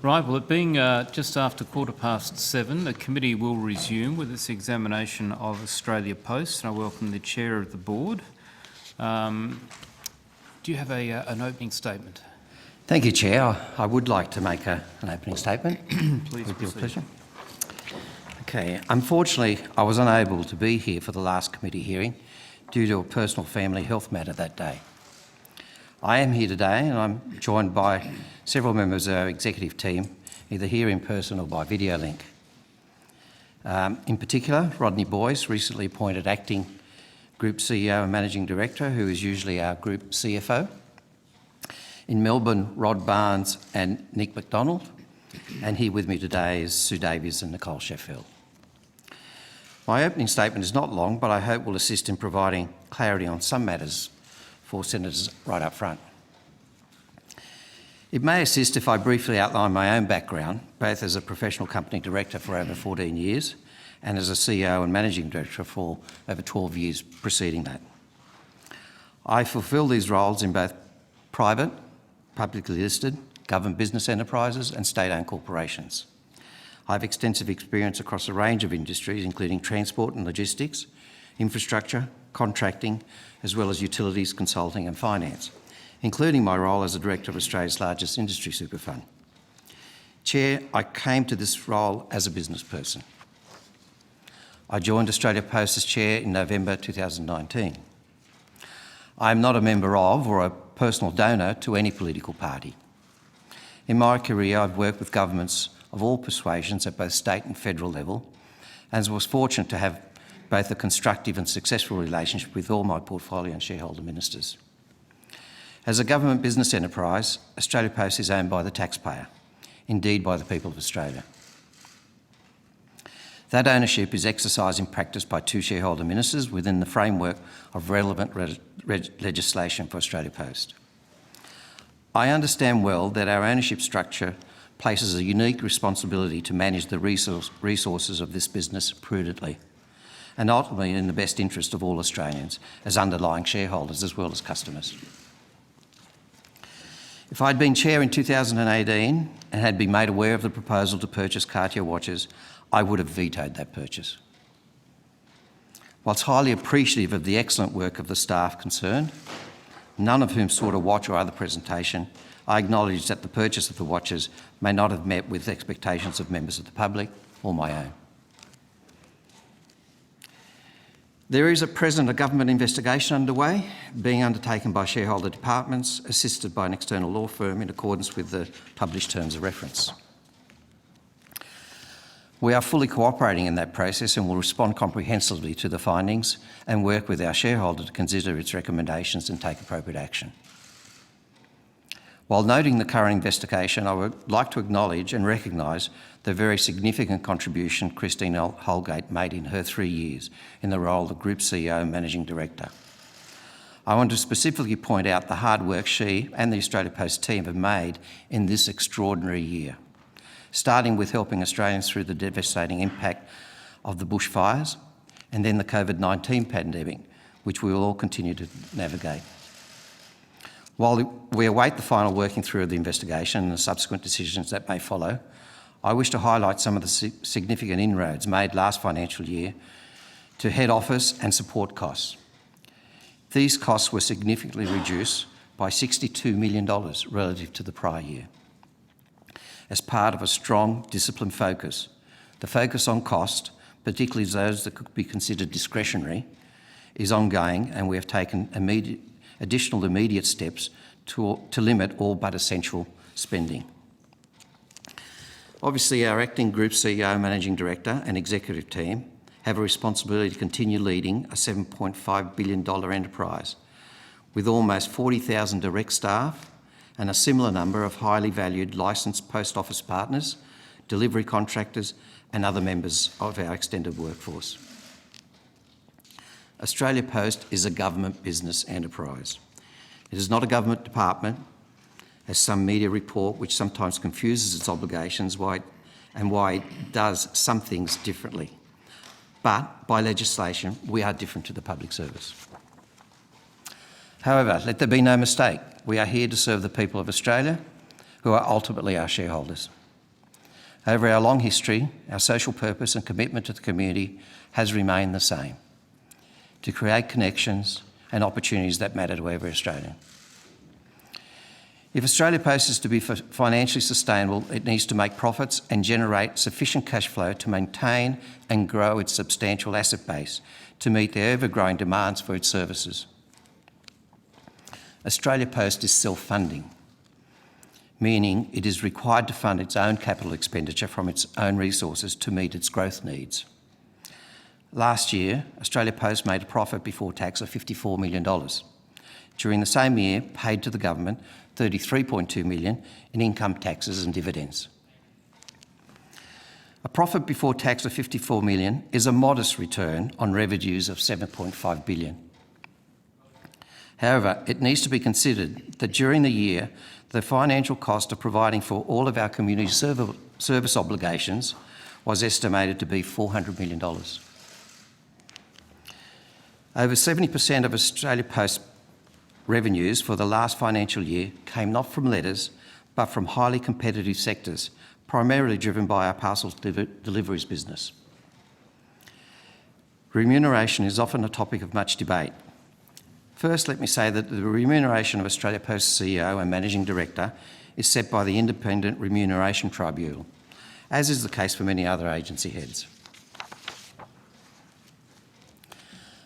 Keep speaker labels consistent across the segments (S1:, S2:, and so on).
S1: Right, well, it being just after 7:15, the committee will resume with its examination of Australia Post, and I welcome the Chair of the Board. Do you have an opening statement?
S2: Thank you, Chair. I would like to make an opening statement.
S1: Please
S2: with your
S1: proceed.
S2: pleasure. Okay. Unfortunately, I was unable to be here for the last committee hearing due to a personal family health matter that day. I am here today and I'm joined by several members of our executive team, either here in person or by video link. In particular, Rodney Boyce, recently appointed Acting Group CEO and Managing Director, who is usually our Group CFO. In Melbourne, Rod Barnes and Nick Mcdonald. And here with me today is Sue Davies and Nicole Sheffield. My opening statement is not long, but I hope will assist in providing clarity on some matters for senators right up front. It may assist if I briefly outline my own background, both as a professional company director for over 14 years and as a CEO and managing director for over 12 years preceding that. I fulfil these roles in both private, publicly listed, government business enterprises and state-owned corporations. I have extensive experience across a range of industries, including transport and logistics, infrastructure, contracting, as well as utilities, consulting and finance, including my role as a director of Australia's largest industry super fund. Chair, I came to this role as a business person. I joined Australia Post as chair in November 2019. I am not a member of or a personal donor to any political party. In my career, I've worked with governments of all persuasions at both state and federal level, and was fortunate to have both a constructive and successful relationship with all my portfolio and shareholder ministers. As a government business enterprise, Australia Post is owned by the taxpayer, indeed by the people of Australia. That ownership is exercised in practice by two shareholder ministers within the framework of relevant legislation for Australia Post. I understand well that our ownership structure places a unique responsibility to manage the resources of this business prudently, and ultimately in the best interest of all Australians as underlying shareholders as well as customers. If I'd been chair in 2018 and had been made aware of the proposal to purchase Cartier watches, I would have vetoed that purchase. Whilst highly appreciative of the excellent work of the staff concerned, none of whom sought a watch or other presentation, I acknowledge that the purchase of the watches may not have met with expectations of members of the public or my own. There is at present a government investigation underway, being undertaken by shareholder departments, assisted by an external law firm in accordance with the published terms of reference. We are fully cooperating in that process and will respond comprehensively to the findings and work with our shareholder to consider its recommendations and take appropriate action. While noting the current investigation, I would like to acknowledge and recognise the very significant contribution Christine Holgate made in her 3 years in the role of Group CEO and Managing Director. I want to specifically point out the hard work she and the Australia Post team have made in this extraordinary year, starting with helping Australians through the devastating impact of the bushfires and then the COVID-19 pandemic, which we will all continue to navigate. While we await the final working through of the investigation and the subsequent decisions that may follow, I wish to highlight some of the significant inroads made last financial year to head office and support costs. These costs were significantly reduced by $62 million relative to the prior year. As part of a strong, disciplined focus, the focus on cost, particularly those that could be considered discretionary, is ongoing, and we have taken additional immediate steps to limit all but essential spending. Obviously, our acting Group CEO, Managing Director and Executive team have a responsibility to continue leading a $7.5 billion enterprise with almost 40,000 direct staff and a similar number of highly valued licensed post office partners, delivery contractors and other members of our extended workforce. Australia Post is a government business enterprise. It is not a government department, as some media report, which sometimes confuses its obligations why it does some things differently. But by legislation, we are different to the public service. However, let there be no mistake, we are here to serve the people of Australia, who are ultimately our shareholders. Over our long history, our social purpose and commitment to the community has remained the same: to create connections and opportunities that matter to every Australian. If Australia Post is to be financially sustainable, it needs to make profits and generate sufficient cash flow to maintain and grow its substantial asset base to meet the ever-growing demands for its services. Australia Post is self-funding, meaning it is required to fund its own capital expenditure from its own resources to meet its growth needs. Last year, Australia Post made a profit before tax of $54 million. During the same year, paid to the government $33.2 million in income taxes and dividends. A profit before tax of $54 million is a modest return on revenues of $7.5 billion. However, it needs to be considered that during the year, the financial cost of providing for all of our community service obligations was estimated to be $400 million. Over 70% of Australia Post revenues for the last financial year came not from letters, but from highly competitive sectors, primarily driven by our parcels deliveries business. Remuneration is often a topic of much debate. First, let me say that the remuneration of Australia Post CEO and Managing Director is set by the Independent Remuneration Tribunal, as is the case for many other agency heads.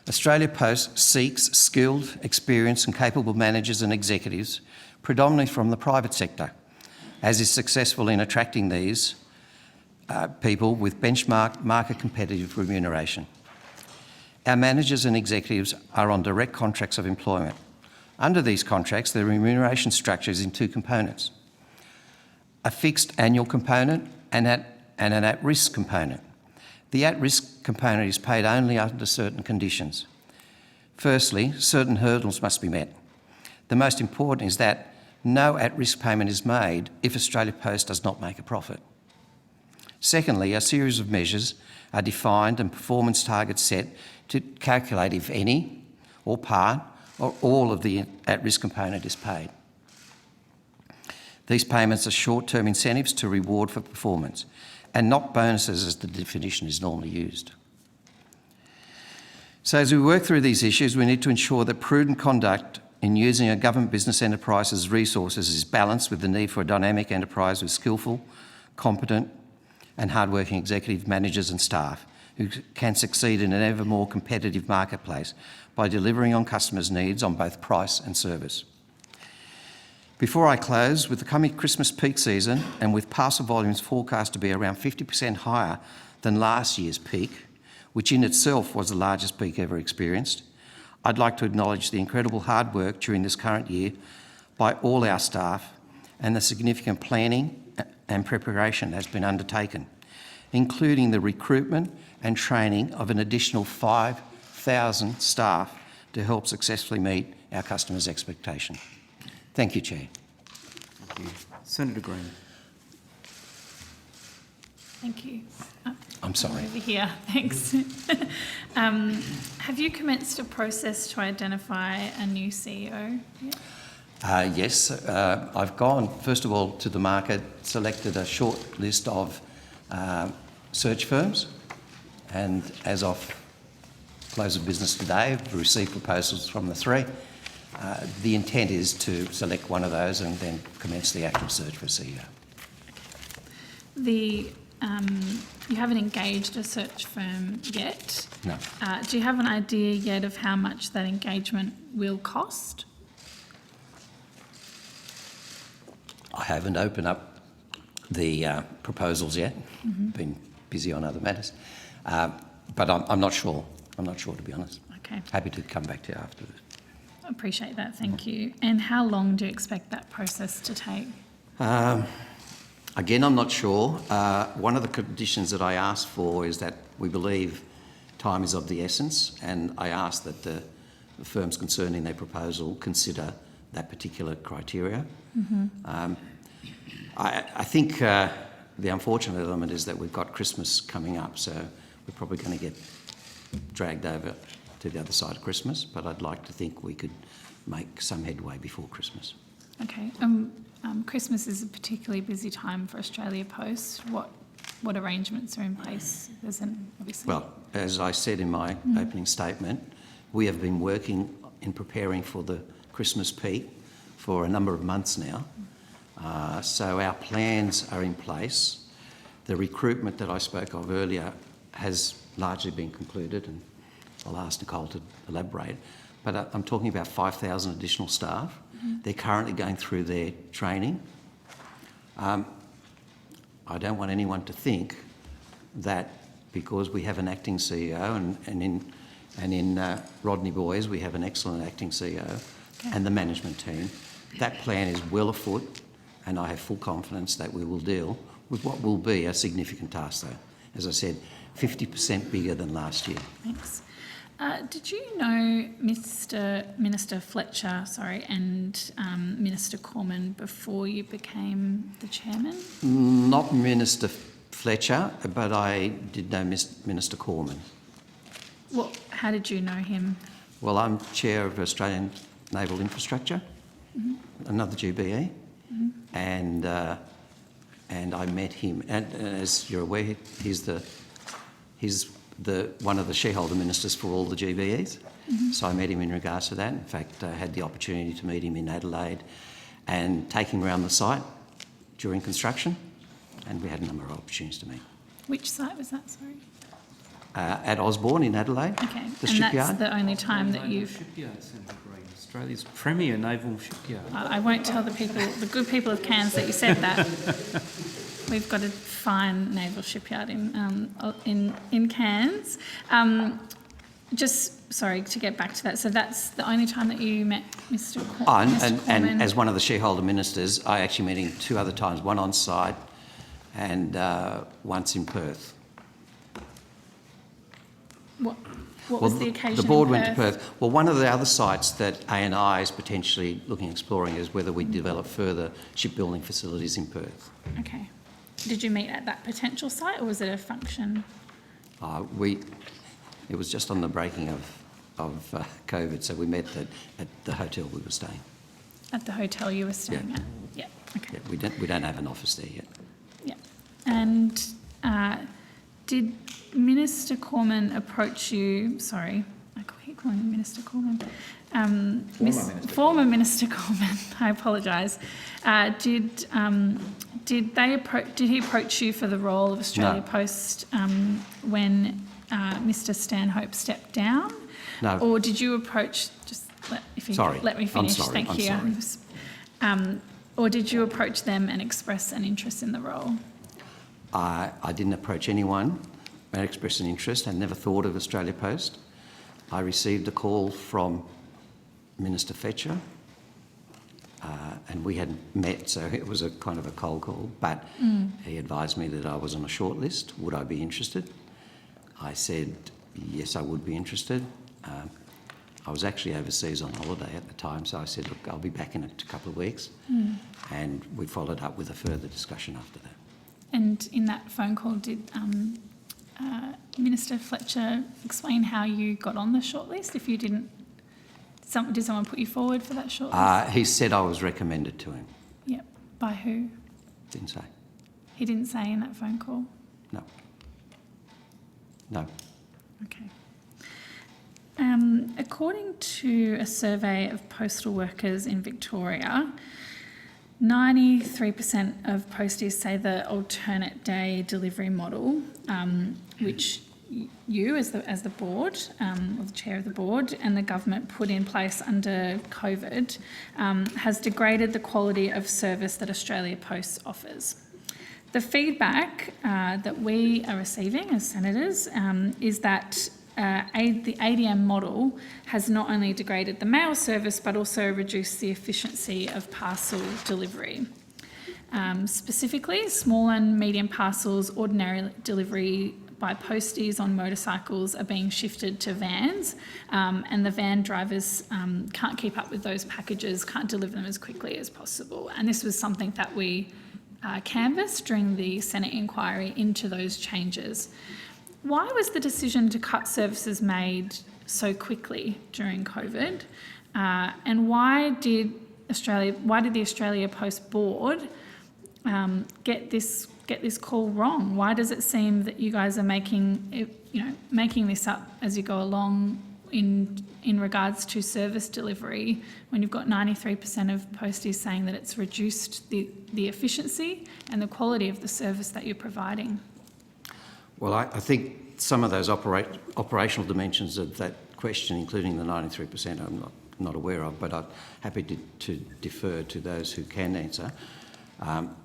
S2: Australia Post seeks skilled, experienced and capable managers and executives, predominantly from the private sector, as is successful in attracting these people with benchmark market competitive remuneration. Our managers and executives are on direct contracts of employment. Under these contracts, the remuneration structure is in two components: a fixed annual component and an at-risk component. The at-risk component is paid only under certain conditions. Firstly, certain hurdles must be met. The most important is that no at-risk payment is made if Australia Post does not make a profit. Secondly, a series of measures are defined and performance targets set to calculate if any, or part, or all of the at-risk component is paid. These payments are short-term incentives to reward for performance, and not bonuses as the definition is normally used. So as we work through these issues, we need to ensure that prudent conduct in using a government business enterprise's resources is balanced with the need for a dynamic enterprise with skillful, competent and hardworking executive managers and staff who can succeed in an ever more competitive marketplace by delivering on customers' needs on both price and service. Before I close, with the coming Christmas peak season and with parcel volumes forecast to be around 50% higher than last year's peak, which in itself was the largest peak ever experienced, I'd like to acknowledge the incredible hard work during this current year by all our staff and the significant planning and preparation that has been undertaken, including the recruitment and training of an additional 5,000 staff to help successfully meet our customers' expectation. Thank you, Chair.
S1: Thank you. Senator Green.
S3: Thank you.
S2: I'm sorry.
S3: Over here, thanks. Have you commenced a process to identify a new CEO yet?
S2: Yes, I've gone, first of all, to the market, selected a short list of search firms, and as of close of business today, I've received proposals from the three. The intent is to select one of those and then commence the actual search for a CEO.
S3: You haven't engaged a search firm yet.
S2: No.
S3: Do you have an idea yet of how much that engagement will cost?
S2: I haven't opened up the proposals yet. Been busy on other matters, but I'm not sure. I'm not sure, to be honest.
S3: Okay.
S2: Happy to come back to you afterwards.
S3: I appreciate that, thank you. And how long do you expect that process to take?
S2: Again, I'm not sure. One of the conditions that I asked for is that we believe time is of the essence, and I asked that the firms concerned in their proposal consider that particular criteria. I think the unfortunate element is that we've got Christmas coming up, so we're probably going to get dragged over to the other side of Christmas, but I'd like to think we could make some headway before Christmas.
S3: Okay. Christmas is a particularly busy time for Australia Post. What what arrangements are in place? There's obviously...
S2: Well, as I said in my opening statement, we have been working in preparing for the Christmas peak for a number of months now. So our plans are in place. The recruitment that I spoke of earlier has largely been concluded, and I'll ask Nicole to elaborate. But I'm talking about 5,000 additional staff. They're currently going through their training. I don't want anyone to think that because we have an acting CEO and in Rodney Boys we have an excellent acting CEO and the management team, that plan is well afoot, and I have full confidence that we will deal with what will be a significant task though. As I said, 50% bigger than last year.
S3: Thanks. Did you know Minister Fletcher, and Minister Cormann before you became the chairman?
S2: Not Minister Fletcher, but I did know Minister Cormann.
S3: How did you know him?
S2: Well, I'm chair of Australian Naval Infrastructure, another GBE, and I met him. And as you're aware, he's one of the shareholder ministers for all the GBEs. So I met him in regards to that. In fact, I had the opportunity to meet him in Adelaide and take him around the site during construction, and we had a number of opportunities to meet.
S3: Which site was that, sorry?
S2: At Osborne in Adelaide,
S3: Okay,
S2: the
S3: and
S2: shipyard.
S3: that's the only time that
S1: Naval
S3: you've...
S1: Shipyard Centre, Greg, Australia's premier naval shipyard.
S3: I won't tell the good people of Cairns that you said that. We've got a fine naval shipyard in Cairns. To get back to that, so that's the only time that you met Mr. Cormann?
S2: And as one of the shareholder ministers, I actually met him 2 other times, one on site and once in Perth.
S3: What was the occasion?
S2: The board
S3: in
S2: went to Perth. Well, one of the other sites that ANI is potentially exploring is whether we develop further shipbuilding facilities in Perth.
S3: Okay. Did you meet at that potential site, or was it a function?
S2: It was just on the breaking of COVID, so we met at the hotel we were staying.
S3: At the hotel you were staying
S2: Yeah.
S3: at? Yeah. Okay.
S2: Yeah, we don't have an office there yet.
S3: Yeah. And did Minister Cormann approach you? Sorry, I keep calling him Minister Cormann. Former Minister Cormann. I apologise. Did he approach you for the role of Australia Post when Mr. Stanhope stepped down?
S2: No.
S3: Or did you approach? Let me finish.
S2: I'm sorry.
S3: Thank you. Or did you approach them and express an interest in the role?
S2: I didn't approach anyone and express an interest. I never thought of Australia Post. I received a call from Minister Fletcher, and we hadn't met, so it was a kind of a cold call, but he advised me that I was on a short list. Would I be interested? I said, yes, I would be interested. I was actually overseas on holiday at the time, so I said, look, I'll be back in a couple of weeks. And we followed up with a further discussion after that.
S3: And in that phone call, did Minister Fletcher explain how you got on the shortlist? If you didn't, did someone put you forward for that shortlist?
S2: He said I was recommended to him.
S3: Yep. By who?
S2: Didn't say.
S3: He didn't say in that phone call?
S2: No. No.
S3: Okay. According to a survey of postal workers in Victoria, 93% of posties say the alternate day delivery model, which you as the board, or the chair of the board, and the government put in place under COVID, has degraded the quality of service that Australia Post offers. The feedback that we are receiving as senators is that the ADM model has not only degraded the mail service but also reduced the efficiency of parcel delivery. Specifically, small and medium parcels, ordinary delivery by posties on motorcycles are being shifted to vans, and the van drivers can't keep up with those packages, can't deliver them as quickly as possible. And this was something that we canvassed during the Senate inquiry into those changes. Why was the decision to cut services made so quickly during COVID? And why did the Australia Post Board get this get this call wrong? Why does it seem that you guys are making this up as you go along in regards to service delivery when you've got 93% of posties saying that it's reduced the efficiency and the quality of the service that you're providing?
S2: Well, I think some of those operational dimensions of that question, including the 93%, I'm not aware of, but I'm happy to defer to those who can answer.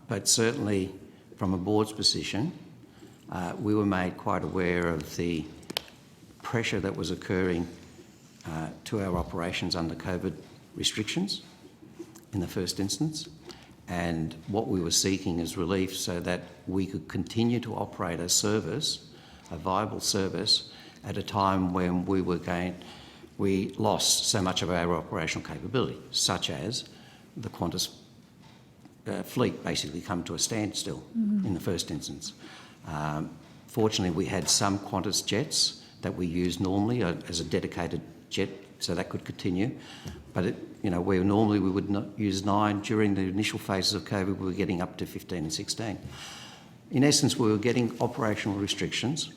S2: But certainly from a board's position, we were made quite aware of the pressure that was occurring to our operations under COVID restrictions in the first instance, and what we were seeking is relief so that we could continue to operate a service, a viable service, at a time when we lost so much of our operational capability, such as the Qantas fleet basically come to a standstill in the first instance. Fortunately, we had some Qantas jets that we use normally as a dedicated jet, so that could continue. But where normally we would not use 9 during the initial phases of COVID, we were getting up to 15 and 16. In essence, we were getting operational restrictions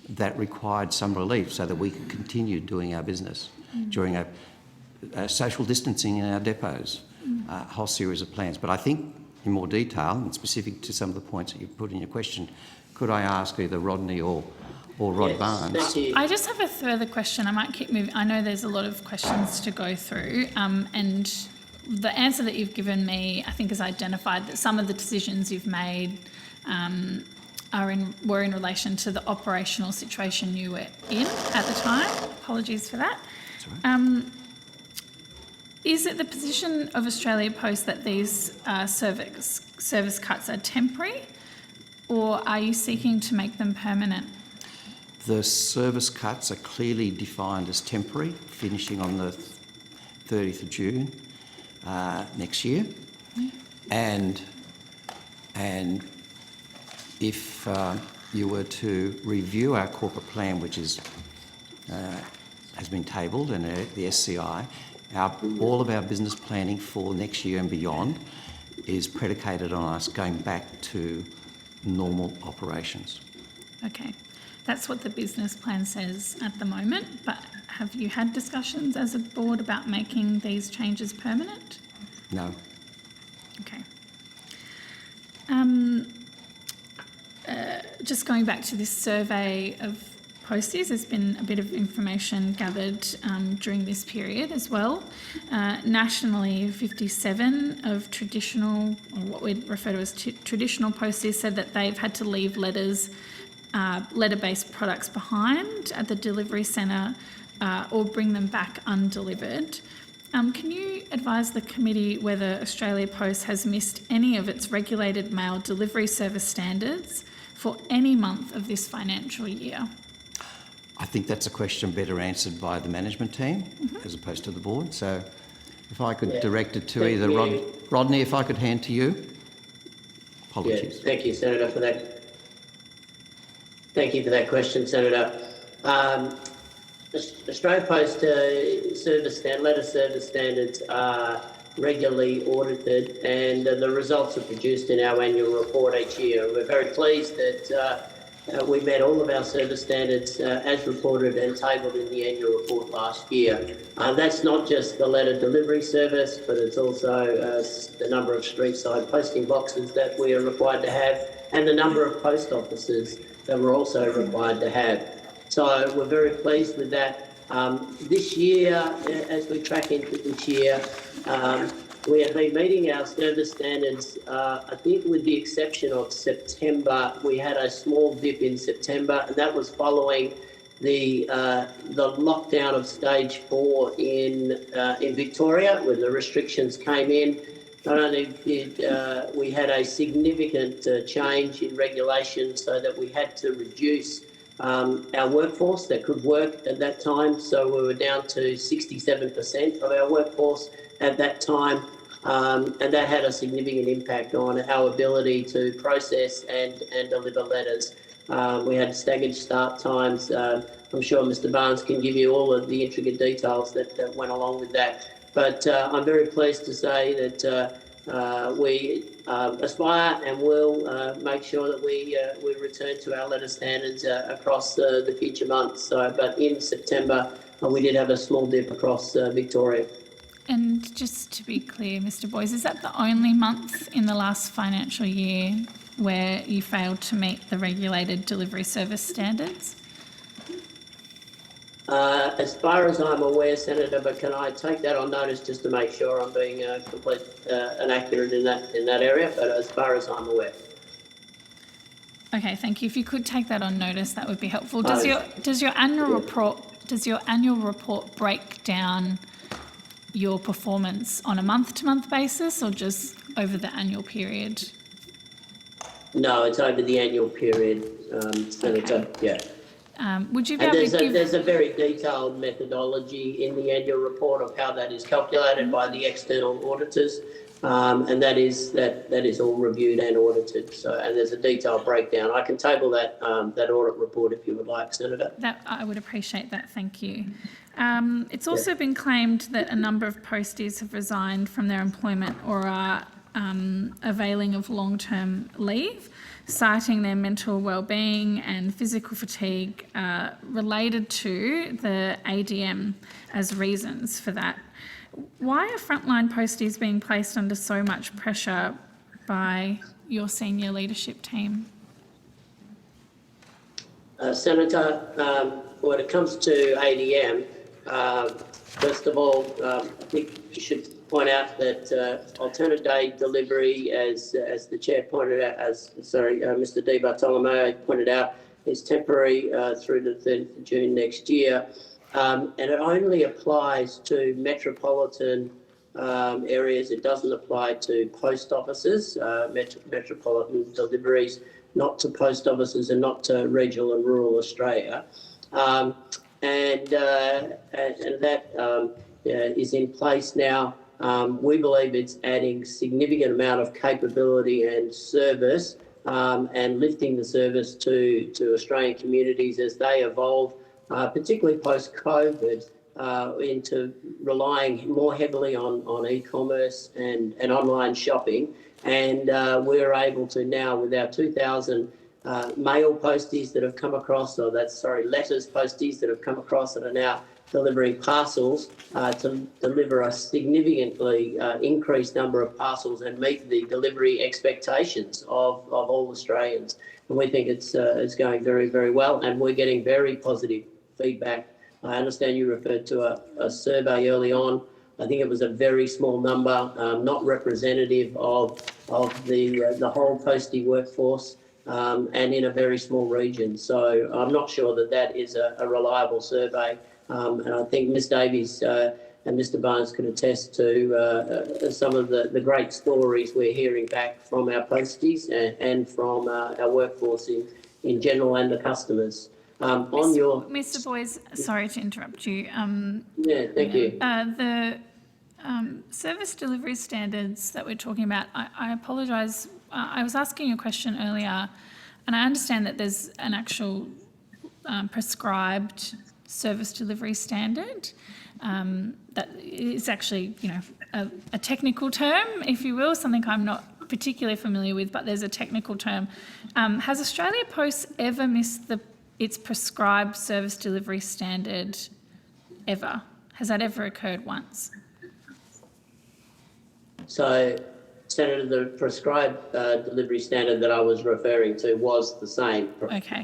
S2: that required some relief so that we could continue doing our business during a social distancing in our depots, a whole series of plans. But I think in more detail and specific to some of the points that you put in your question, could I ask either Rodney or Rod Barnes?
S4: Thank you.
S3: I just have a further question. I might keep moving. I know there's a lot of questions to go through, and the answer that you've given me, I think, has identified that some of the decisions you've made were in relation to the operational situation you were in at the time. Apologies for that.
S2: That's all right.
S3: Is it the position of Australia Post that these service cuts are temporary, or are you seeking to make them permanent?
S2: The service cuts are clearly defined as temporary, finishing on the 30th of June next year. And if you were to review our corporate plan, which has been tabled, and the SCI, all of our business planning for next year and beyond is predicated on us going back to normal operations.
S3: Okay, that's what the business plan says at the moment, but have you had discussions as a board about making these changes permanent?
S2: No.
S3: Okay. Just going back to this survey of posties, there's been a bit of information gathered during this period as well. Nationally, 57 of traditional, or what we'd refer to as traditional posties, said that they've had to leave letter-based products behind at the delivery centre or bring them back undelivered. Can you advise the committee whether Australia Post has missed any of its regulated mail delivery service standards for any month of this financial year?
S2: I think that's a question better answered by the management team as opposed to the board. So if I could direct it to either Rodney, if I could hand to you. Apologies.
S4: Yeah, thank you, Senator, for that. Thank you for that question, Senator. Australia Post letter service standards are regularly audited, and the results are produced in our annual report each year. We're very pleased that we met all of our service standards as reported and tabled in the annual report last year. That's not just the letter delivery service, but it's also the number of street-side posting boxes that we are required to have, and the number of post offices that we're also required to have. So we're very pleased with that. This year, as we track into this year, we have been meeting our service standards. I think with the exception of September, we had a small dip in September, and that was following the lockdown of stage 4 in Victoria, when the restrictions came in. Not only did we had a significant change in regulation, so that we had to reduce our workforce that could work at that time. So we were down to 67% of our workforce at that time, and that had a significant impact on our ability to process and deliver letters. We had staggered start times. I'm sure Mr. Barnes can give you all of the intricate details that went along with that. But I'm very pleased to say that we aspire and will make sure that we return to our letter standards across the future months. But in September, we did have a small dip across Victoria.
S3: And just to be clear, Mr. Boyes, is that the only month in the last financial year where you failed to meet the regulated delivery service standards?
S4: As far as I'm aware, Senator, but can I take that on notice just to make sure I'm being complete and accurate in that area? But as far as I'm aware.
S3: Okay, thank you. If you could take that on notice, that would be helpful. Does your annual report break down your performance on a month-to-month basis, or just over the annual period?
S4: No, it's over the annual period, Senator. Okay. Yeah.
S3: Would you be
S4: and
S3: able to give...
S4: there's a very detailed methodology in the annual report of how that is calculated by the external auditors, and that is all reviewed and audited. So, and there's a detailed breakdown. I can table that audit report if you would like, Senator.
S3: That I would appreciate that. Thank you. It's also been claimed that a number of posties have resigned from their employment or are availing of long-term leave, citing their mental well-being and physical fatigue related to the ADM as reasons for that. Why are frontline posties being placed under so much pressure by your senior leadership team?
S4: Senator, when it comes to ADM, first of all, I think you should point out that alternate day delivery, as the chair pointed out, Mr. Di Bartolomeo pointed out, is temporary through to the 30th of June next year, and it only applies to metropolitan areas. It doesn't apply to post offices, metropolitan deliveries, not to post offices and not to regional and rural Australia, and that is in place now. We believe it's adding significant amount of capability and service and lifting the service to Australian communities as they evolve, particularly post-COVID, into relying more heavily on e-commerce and online shopping. And we're able to now, with our 2,000 mail posties that have come across, letters posties that have come across that are now delivering parcels, to deliver a significantly increased number of parcels and meet the delivery expectations of all Australians. And we think it's going very, very well, and we're getting very positive feedback. I understand you referred to a survey early on. I think it was a very small number, not representative of the whole postie workforce, and in a very small region. So I'm not sure that is a reliable survey. And I think Ms Davies and Mr Barnes could attest to some of the great stories we're hearing back from our posties and from our workforce in general and the customers.
S3: Mr Boyes, sorry to interrupt you.
S4: Yeah, thank you.
S3: The service delivery standards that we're talking about, I apologise. I was asking you a question earlier, and I understand that there's an actual prescribed service delivery standard that is actually, a technical term, if you will, something I'm not particularly familiar with, but there's a technical term. Has Australia Post ever missed its prescribed service delivery standard ever? Has that ever occurred once?
S4: So, Senator, the prescribed delivery standard that I was referring to was the same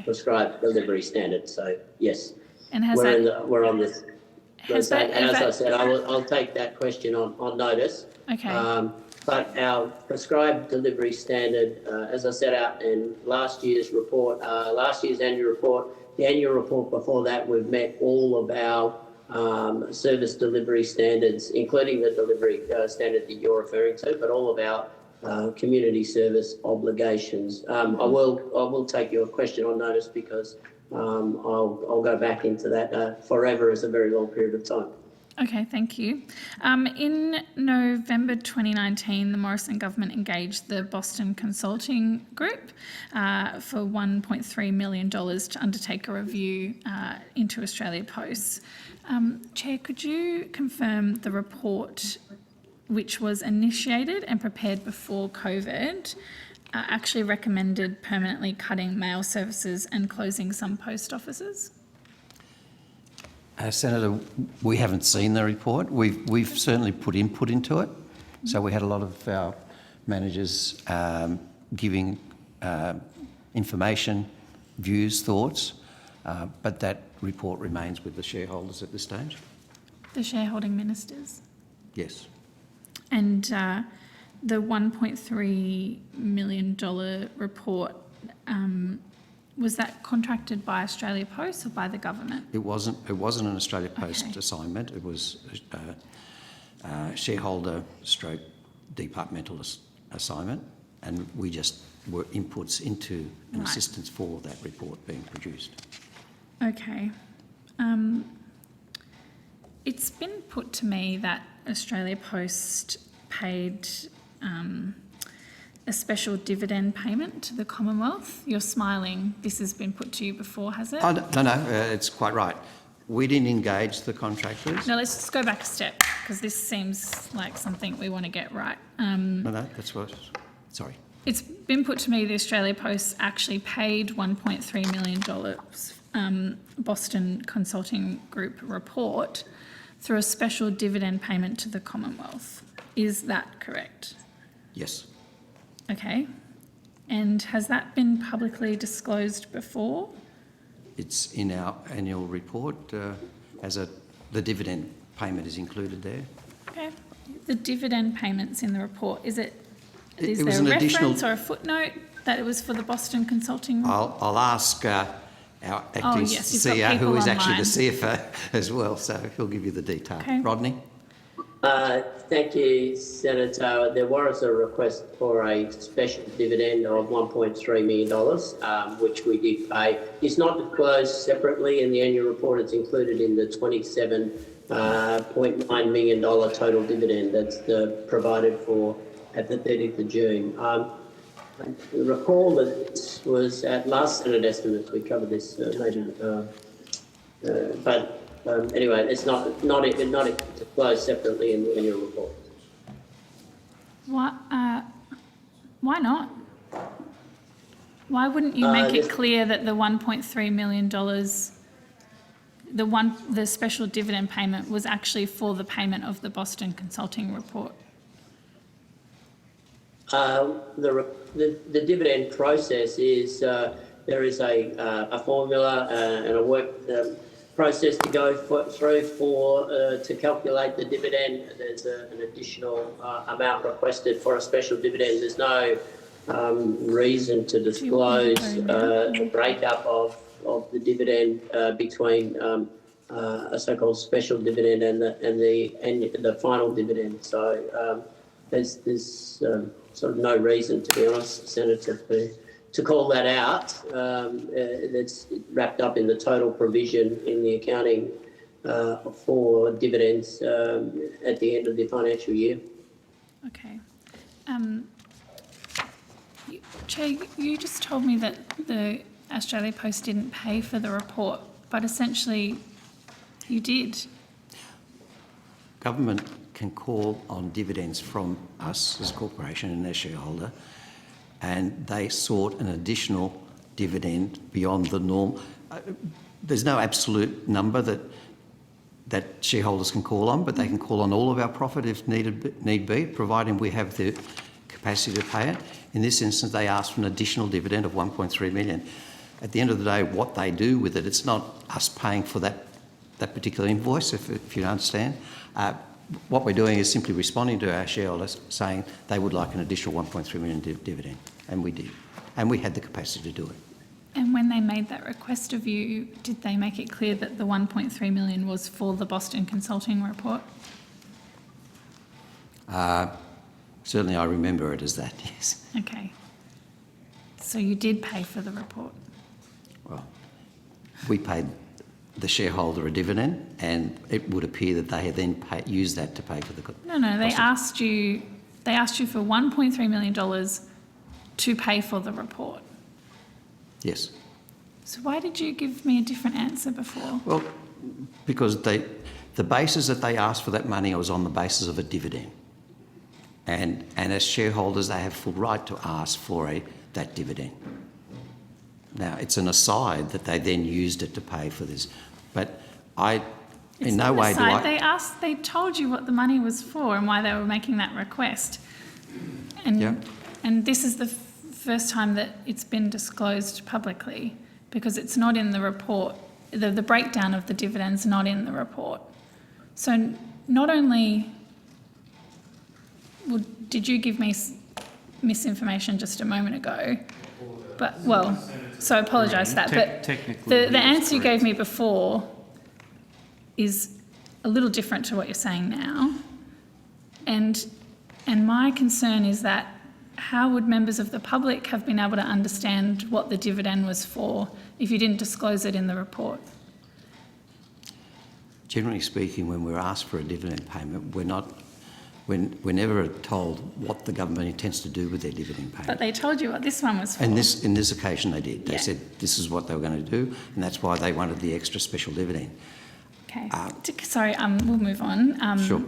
S4: prescribed delivery standard. So, yes.
S3: And
S4: we're on this. As I said, I'll take that question on notice.
S3: Okay.
S4: But our prescribed delivery standard, as I set out in last year's report, last year's annual report, the annual report before that, we've met all of our service delivery standards, including the delivery standard that you're referring to, but all of our community service obligations. I will take your question on notice because I'll go back into that. Forever is a very long period of time.
S3: Okay, thank you. In November 2019, the Morrison government engaged the Boston Consulting Group for $1.3 million to undertake a review into Australia Post. Chair, could you confirm the report which was initiated and prepared before COVID, actually recommended permanently cutting mail services and closing some post offices?
S2: Senator, we haven't seen the report. We've certainly put input into it. So we had a lot of our managers giving information, views, thoughts, but that report remains with the shareholders at this stage.
S3: The shareholding ministers?
S2: Yes.
S3: And the $1.3 million report, was that contracted by Australia Post or by the government?
S2: It wasn't an Australia Post
S3: Okay.
S2: assignment. It was a shareholder stroke departmental assignment, and we just were inputs into an
S3: Right.
S2: assistance for that report being produced.
S3: Okay. It's been put to me that Australia Post paid a special dividend payment to the Commonwealth. You're smiling. This has been put to you before, has it?
S2: Oh, no, it's quite right. We didn't engage the contractors.
S3: No, let's just go back a step, because this seems like something we want to get right.
S2: No, that's what... Sorry.
S3: It's been put to me the Australia Post actually paid $1.3 million Boston Consulting Group report through a special dividend payment to the Commonwealth. Is that correct?
S2: Yes.
S3: Okay. And has that been publicly disclosed before?
S2: It's in our annual report the dividend payment is included there.
S3: Okay. The dividend payments in the report, is there
S2: was
S3: a
S2: an
S3: reference
S2: additional-
S3: or a footnote that it was for the Boston Consulting?
S2: I'll ask our acting
S3: yes, you've got
S2: CEO, who
S3: people
S2: is actually
S3: online.
S2: the CFO as well, so he'll give you the detail.
S3: Okay.
S2: Rodney?
S4: Thank you, Senator. There was a request for a special dividend of $1.3 million, which we did pay. It's not disclosed separately in the annual report. It's included in the $27.9 million total dividend that's provided for at the 30th of June. I recall that this was at last Senate estimates. We covered this anyway, it's not disclosed separately in the annual report.
S3: Why not? Why wouldn't you make it
S4: this-
S3: clear that the $1.3 million, the special dividend payment was actually for the payment of the Boston Consulting report?
S4: The dividend process is there is a formula and a work process to go through to calculate the dividend. There's an additional amount requested for a special dividend. There's no reason to disclose the breakup of the dividend between a so-called special dividend and the final dividend. So there's sort of no reason, to be honest, Senator, to call that out. That's wrapped up in the total provision in the accounting for dividends at the end of the financial year.
S3: Okay. Chair, you just told me that the Australia Post didn't pay for the report, but essentially you did.
S2: Government can call on dividends from us as a corporation and as shareholder, and they sought an additional dividend beyond the norm. There's no absolute number that shareholders can call on, but they can call on all of our profit if need be, providing we have the capacity to pay it. In this instance, they asked for an additional dividend of $1.3 million. At the end of the day, what they do with it, it's not us paying for that particular invoice, if you understand. What we're doing is simply responding to our shareholders saying they would like an additional $1.3 million dividend, and we did. And we had the capacity to do it.
S3: And when they made that request of you, did they make it clear that the $1.3 million was for the Boston Consulting report?
S2: Certainly I remember it as that, yes.
S3: Okay. So you did pay for the report?
S2: Well, we paid the shareholder a dividend, and it would appear that they had then used that to pay for the...
S3: No, they asked you for $1.3 million to pay for the report.
S2: Yes.
S3: So why did you give me a different answer before?
S2: Well, because the basis that they asked for that money was on the basis of a dividend. And as shareholders, they have full right to ask for that dividend. Now, it's an aside that they then used it to pay for this. But in no way do I...
S3: They told you what the money was for and why they were making that request. And this is the first time that it's been disclosed publicly, because it's not in the report. The breakdown of the dividends not in the report. So not only did you give me misinformation just a moment ago, but, well, so I apologise for that, but the answer you gave me before is a little different to what you're saying now. And my concern is that how would members of the public have been able to understand what the dividend was for if you didn't disclose it in the report?
S2: Generally speaking, when we're asked for a dividend payment, we're never told what the government intends to do with their dividend payment.
S3: But they told you what this one was for.
S2: And in this occasion they did. They said this is what they were going to do, and that's why they wanted the extra special dividend.
S3: Okay. Sorry, we'll move on.
S2: Sure.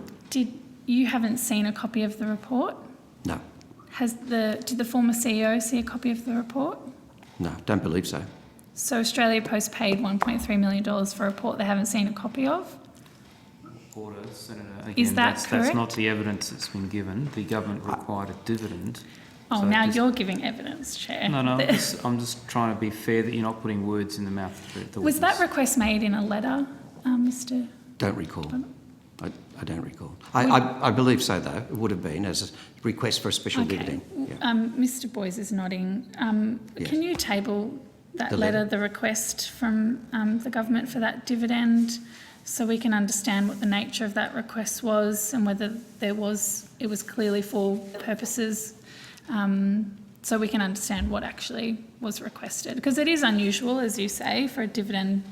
S3: You haven't seen a copy of the report?
S2: No.
S3: Did the former CEO see a copy of the report?
S2: No, don't believe so.
S3: So Australia Post paid $1.3 million for a report they haven't seen a copy of?
S1: Senator, again,
S3: Is that correct?
S1: That's not the evidence that's been given. The government required a dividend.
S3: Oh, so now you're giving evidence, Chair.
S1: No, I'm just trying to be fair that you're not putting words in the mouth of the
S3: Was that request made in a letter, Mr.
S2: Don't recall. I don't recall. I believe so, though. It would have been as a request for a special dividend. Yeah.
S3: Mr. Boyes is nodding.
S2: Yes.
S3: Can you table that letter, the request from the government for that dividend, so we can understand what the nature of that request was and whether it was clearly for purposes, so we can understand what actually was requested? Because it is unusual, as you say, for a dividend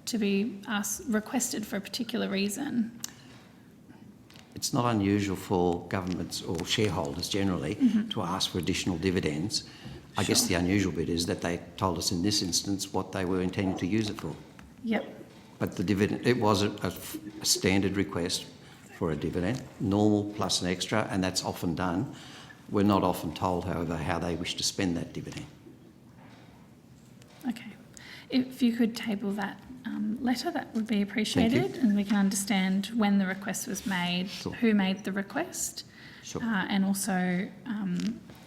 S3: to be requested for a particular reason.
S2: It's not unusual for governments or shareholders generally to ask for additional dividends. I guess the unusual bit is that they told us in this instance what they were intending to use it for.
S3: Yep.
S2: But the dividend, it was a standard request for a dividend, normal plus an extra, and that's often done. We're not often told, however, how they wish to spend that dividend.
S3: Okay. If you could table that letter, that would be appreciated, and we can understand when the request was made, who made the request, and also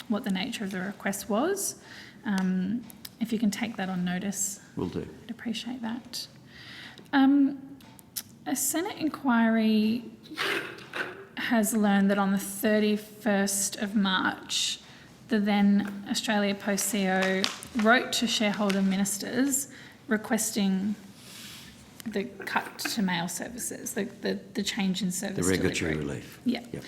S3: what the nature of the request was. If you can take that on notice,
S2: Will do.
S3: I'd appreciate that. A Senate inquiry has learned that on the 31st of March, the then Australia Post CEO wrote to shareholder ministers requesting the cut to mail services, the change in service
S2: The regulatory
S3: delivery.
S2: relief.
S3: Yeah.
S2: Yep.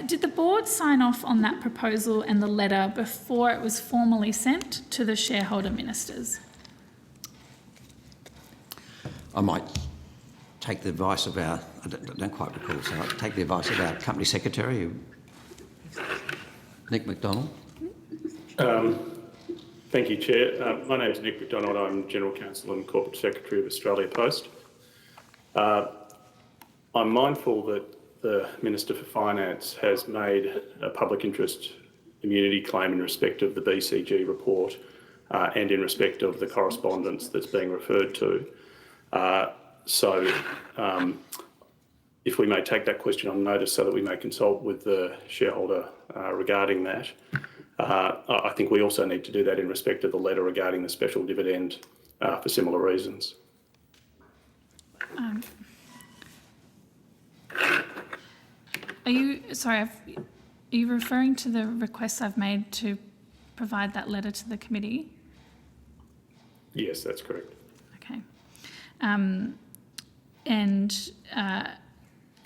S3: Did the board sign off on that proposal and the letter before it was formally sent to the shareholder ministers?
S2: I might take the advice of I don't quite recall, so I'll take the advice of our company secretary, Nick Mcdonald.
S5: Thank you, Chair. My name is Nick Mcdonald. I'm General Counsel and Corporate Secretary of Australia Post. I'm mindful that the Minister for Finance has made a public interest immunity claim in respect of the BCG report and in respect of the correspondence that's being referred to. If we may take that question on notice so that we may consult with the shareholder regarding that. I think we also need to do that in respect of the letter regarding the special dividend for similar reasons.
S3: Are you referring to the request I've made to provide that letter to the committee?
S5: Yes, that's correct.
S3: Okay.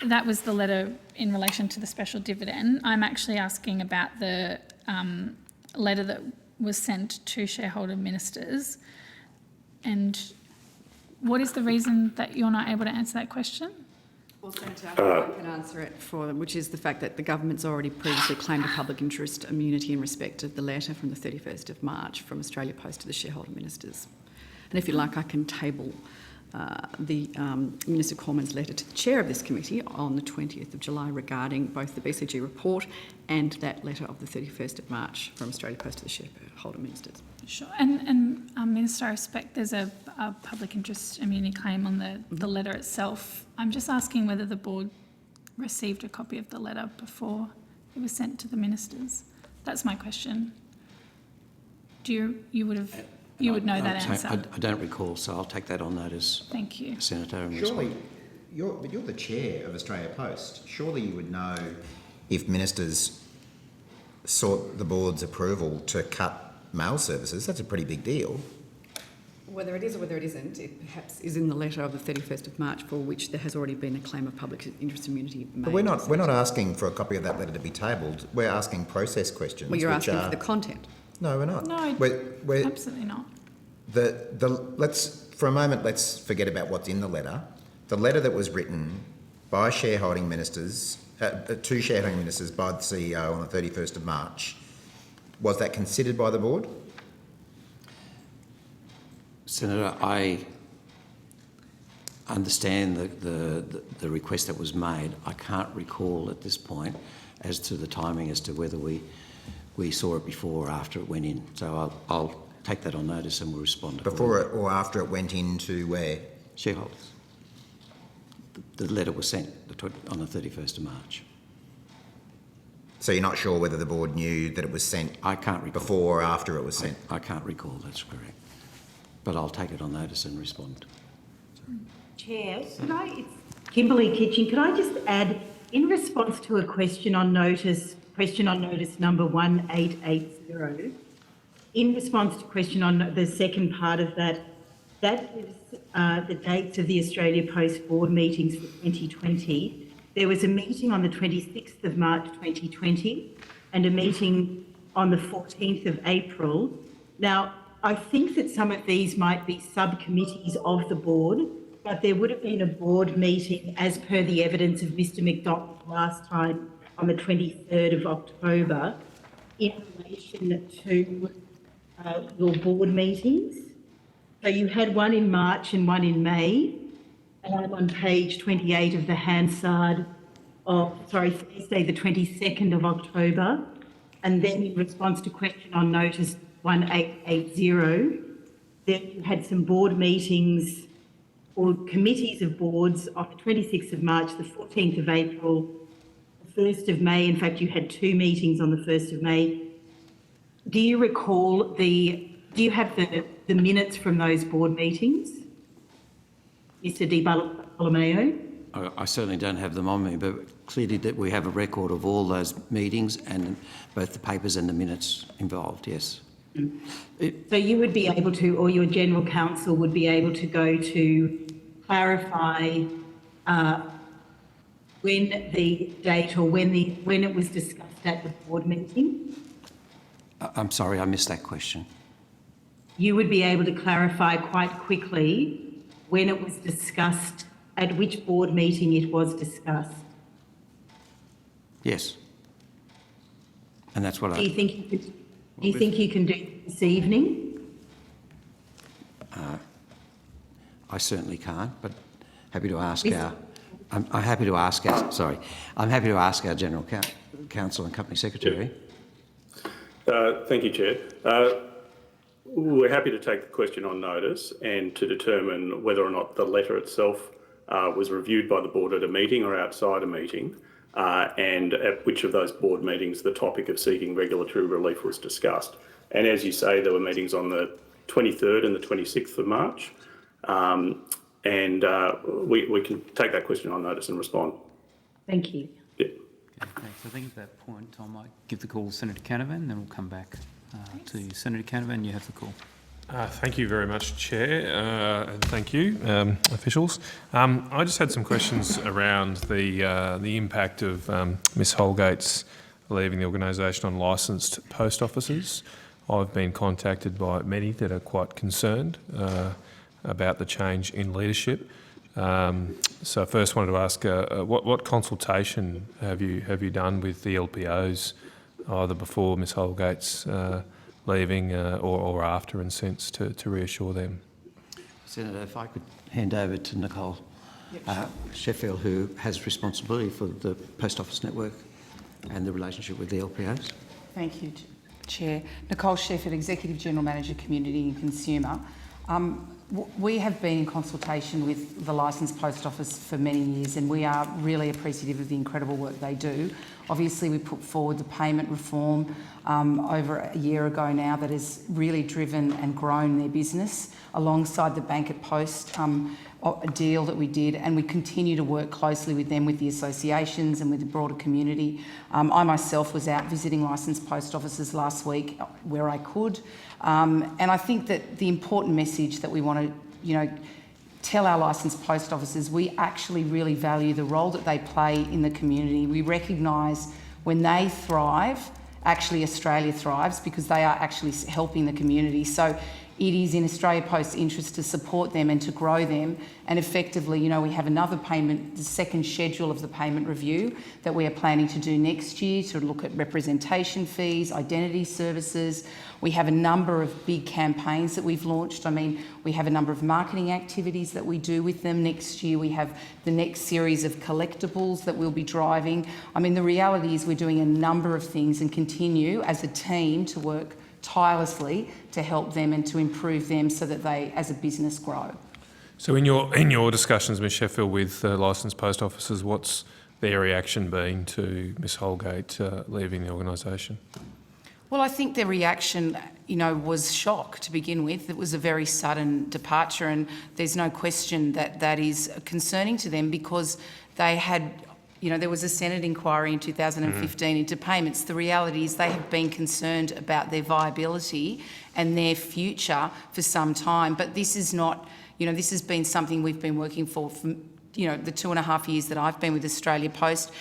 S3: That was the letter in relation to the special dividend. I'm actually asking about the letter that was sent to shareholder ministers. And what is the reason that you're not able to answer that question?
S6: Well, Senator, I can answer it for them, which is the fact that the government's already previously claimed a public interest immunity in respect of the letter from the 31st of March from Australia Post to the shareholder ministers. And if you like, I can table Minister Cormann's letter to the chair of this committee on the 20th of July regarding both the BCG report and that letter of the 31st of March from Australia Post to the shareholder ministers.
S3: Sure. And Minister, I respect there's a public interest immunity claim on the letter itself. I'm just asking whether the board received a copy of the letter before it was sent to the ministers. That's my question. You would know that answer?
S2: I don't recall, so I'll take that on notice.
S3: Thank you.
S2: Senator. And
S7: Surely, you're the chair of Australia Post. Surely you would know if ministers sought the board's approval to cut mail services. That's a pretty big deal.
S6: Whether it is or whether it isn't, it perhaps is in the letter of the 31st of March for which there has already been a claim of public interest immunity made.
S7: But we're not asking for a copy of that letter to be tabled. We're asking process questions.
S6: Well, you're asking for the content.
S7: No, we're not.
S3: No,
S7: we're
S3: absolutely not.
S7: Let's for a moment. Let's forget about what's in the letter. The letter that was written by shareholding ministers to shareholding ministers by the CEO on the 31st of March. Was that considered by the board?
S2: Senator, I understand the request that was made. I can't recall at this point as to the timing as to whether we saw it before or after it went in. So I'll take that on notice and we'll respond.
S7: Before it or after it went into where?
S2: Shareholders. The letter was sent on the 31st of March.
S7: So you're not sure whether the board knew that it was sent
S2: I can't recall.
S7: Before or after it was sent?
S2: I can't recall, that's correct. But I'll take it on notice and respond.
S8: Chair, it's Kimberly Kitchen. Could I just add, in response to a question on notice number 1880, in response to question on the second part of that gives the dates of the Australia Post board meetings for 2020. There was a meeting on the 26th of March 2020 and a meeting on the 14th of April. Now, I think that some of these might be subcommittees of the board, but there would have been a board meeting as per the evidence of Mr Mcdonald last time on the 23rd of October in relation to your board meetings. So you had one in March and one in May, and I'm on page 28 of the Hansard of, Thursday the 22nd of October, and then in response to question on notice 1880, then you had some board meetings or committees of boards on the 26th of March, the 14th of April, the 1st of May. In fact, you had two meetings on the 1st of May. Do you recall do you have the minutes from those board meetings, Mr Di Bartolomeo?
S2: I certainly don't have them on me, but clearly that we have a record of all those meetings and both the papers and the minutes involved, yes.
S8: So you would be able to, or your General Counsel would be able to go to clarify when the date or when it was discussed at the board meeting?
S2: I'm sorry, I missed that question.
S8: You would be able to clarify quite quickly when it was discussed, at which board meeting it was discussed?
S2: Yes. And that's what
S8: Do you think you can do it this evening?
S2: I certainly can't, but happy to ask I'm happy to ask our General Counsel and Company Secretary.
S5: Thank you, Chair. We're happy to take the question on notice and to determine whether or not the letter itself was reviewed by the board at a meeting or outside a meeting, and at which of those board meetings the topic of seeking regulatory relief was discussed. And as you say, there were meetings on the 23rd and the 26th of March, and we can take that question on notice and respond.
S8: Thank you.
S5: Yeah.
S1: Okay, thanks. I think at that point I might give the call to Senator Canavan, then we'll come back to you. Senator Canavan, you have the call.
S9: Thank you very much, Chair, and thank you, officials. I just had some questions around the impact of Ms Holgate's leaving the organisation on licensed post offices. I've been contacted by many that are quite concerned about the change in leadership. So I first wanted to ask, what consultation have you done with the LPOs, either before Ms Holgate's leaving or after and since, to reassure them?
S2: Senator, if I could hand over to Nicole Sheffield, who has responsibility for the Post Office network and the relationship with the LPOs.
S10: Thank you, Chair. Nicole Sheffield, Executive General Manager, Community and Consumer. We have been in consultation with the licensed post office for many years, and we are really appreciative of the incredible work they do. Obviously, we put forward the payment reform over a year ago now that has really driven and grown their business alongside the Bank at Post a deal that we did, and we continue to work closely with them, with the associations and with the broader community. I myself was out visiting licensed post offices last week where I could, and I think that the important message that we want to, tell our licensed post offices, we actually really value the role that they play in the community. We recognise when they thrive, actually Australia thrives, because they are actually helping the community. So it is in Australia Post's interest to support them and to grow them. And effectively, we have another payment, the second schedule of the payment review that we are planning to do next year to look at representation fees, identity services. We have a number of big campaigns that we've launched. We have a number of marketing activities that we do with them. Next year, we have the next series of collectibles that we'll be driving. The reality is we're doing a number of things and continue as a team to work tirelessly to help them and to improve them so that they, as a business, grow.
S9: So in your discussions, Ms Sheffield, with licensed post offices, what's their reaction been to Ms Holgate leaving the organisation?
S10: Well, I think their reaction, was shock to begin with. It was a very sudden departure, and there's no question that that is concerning to them, because they had, there was a Senate inquiry in 2015 into payments. The reality is they have been concerned about their viability and their future for some time, but this is not, this has been something we've been working for the 2.5 years that I've been with Australia Post.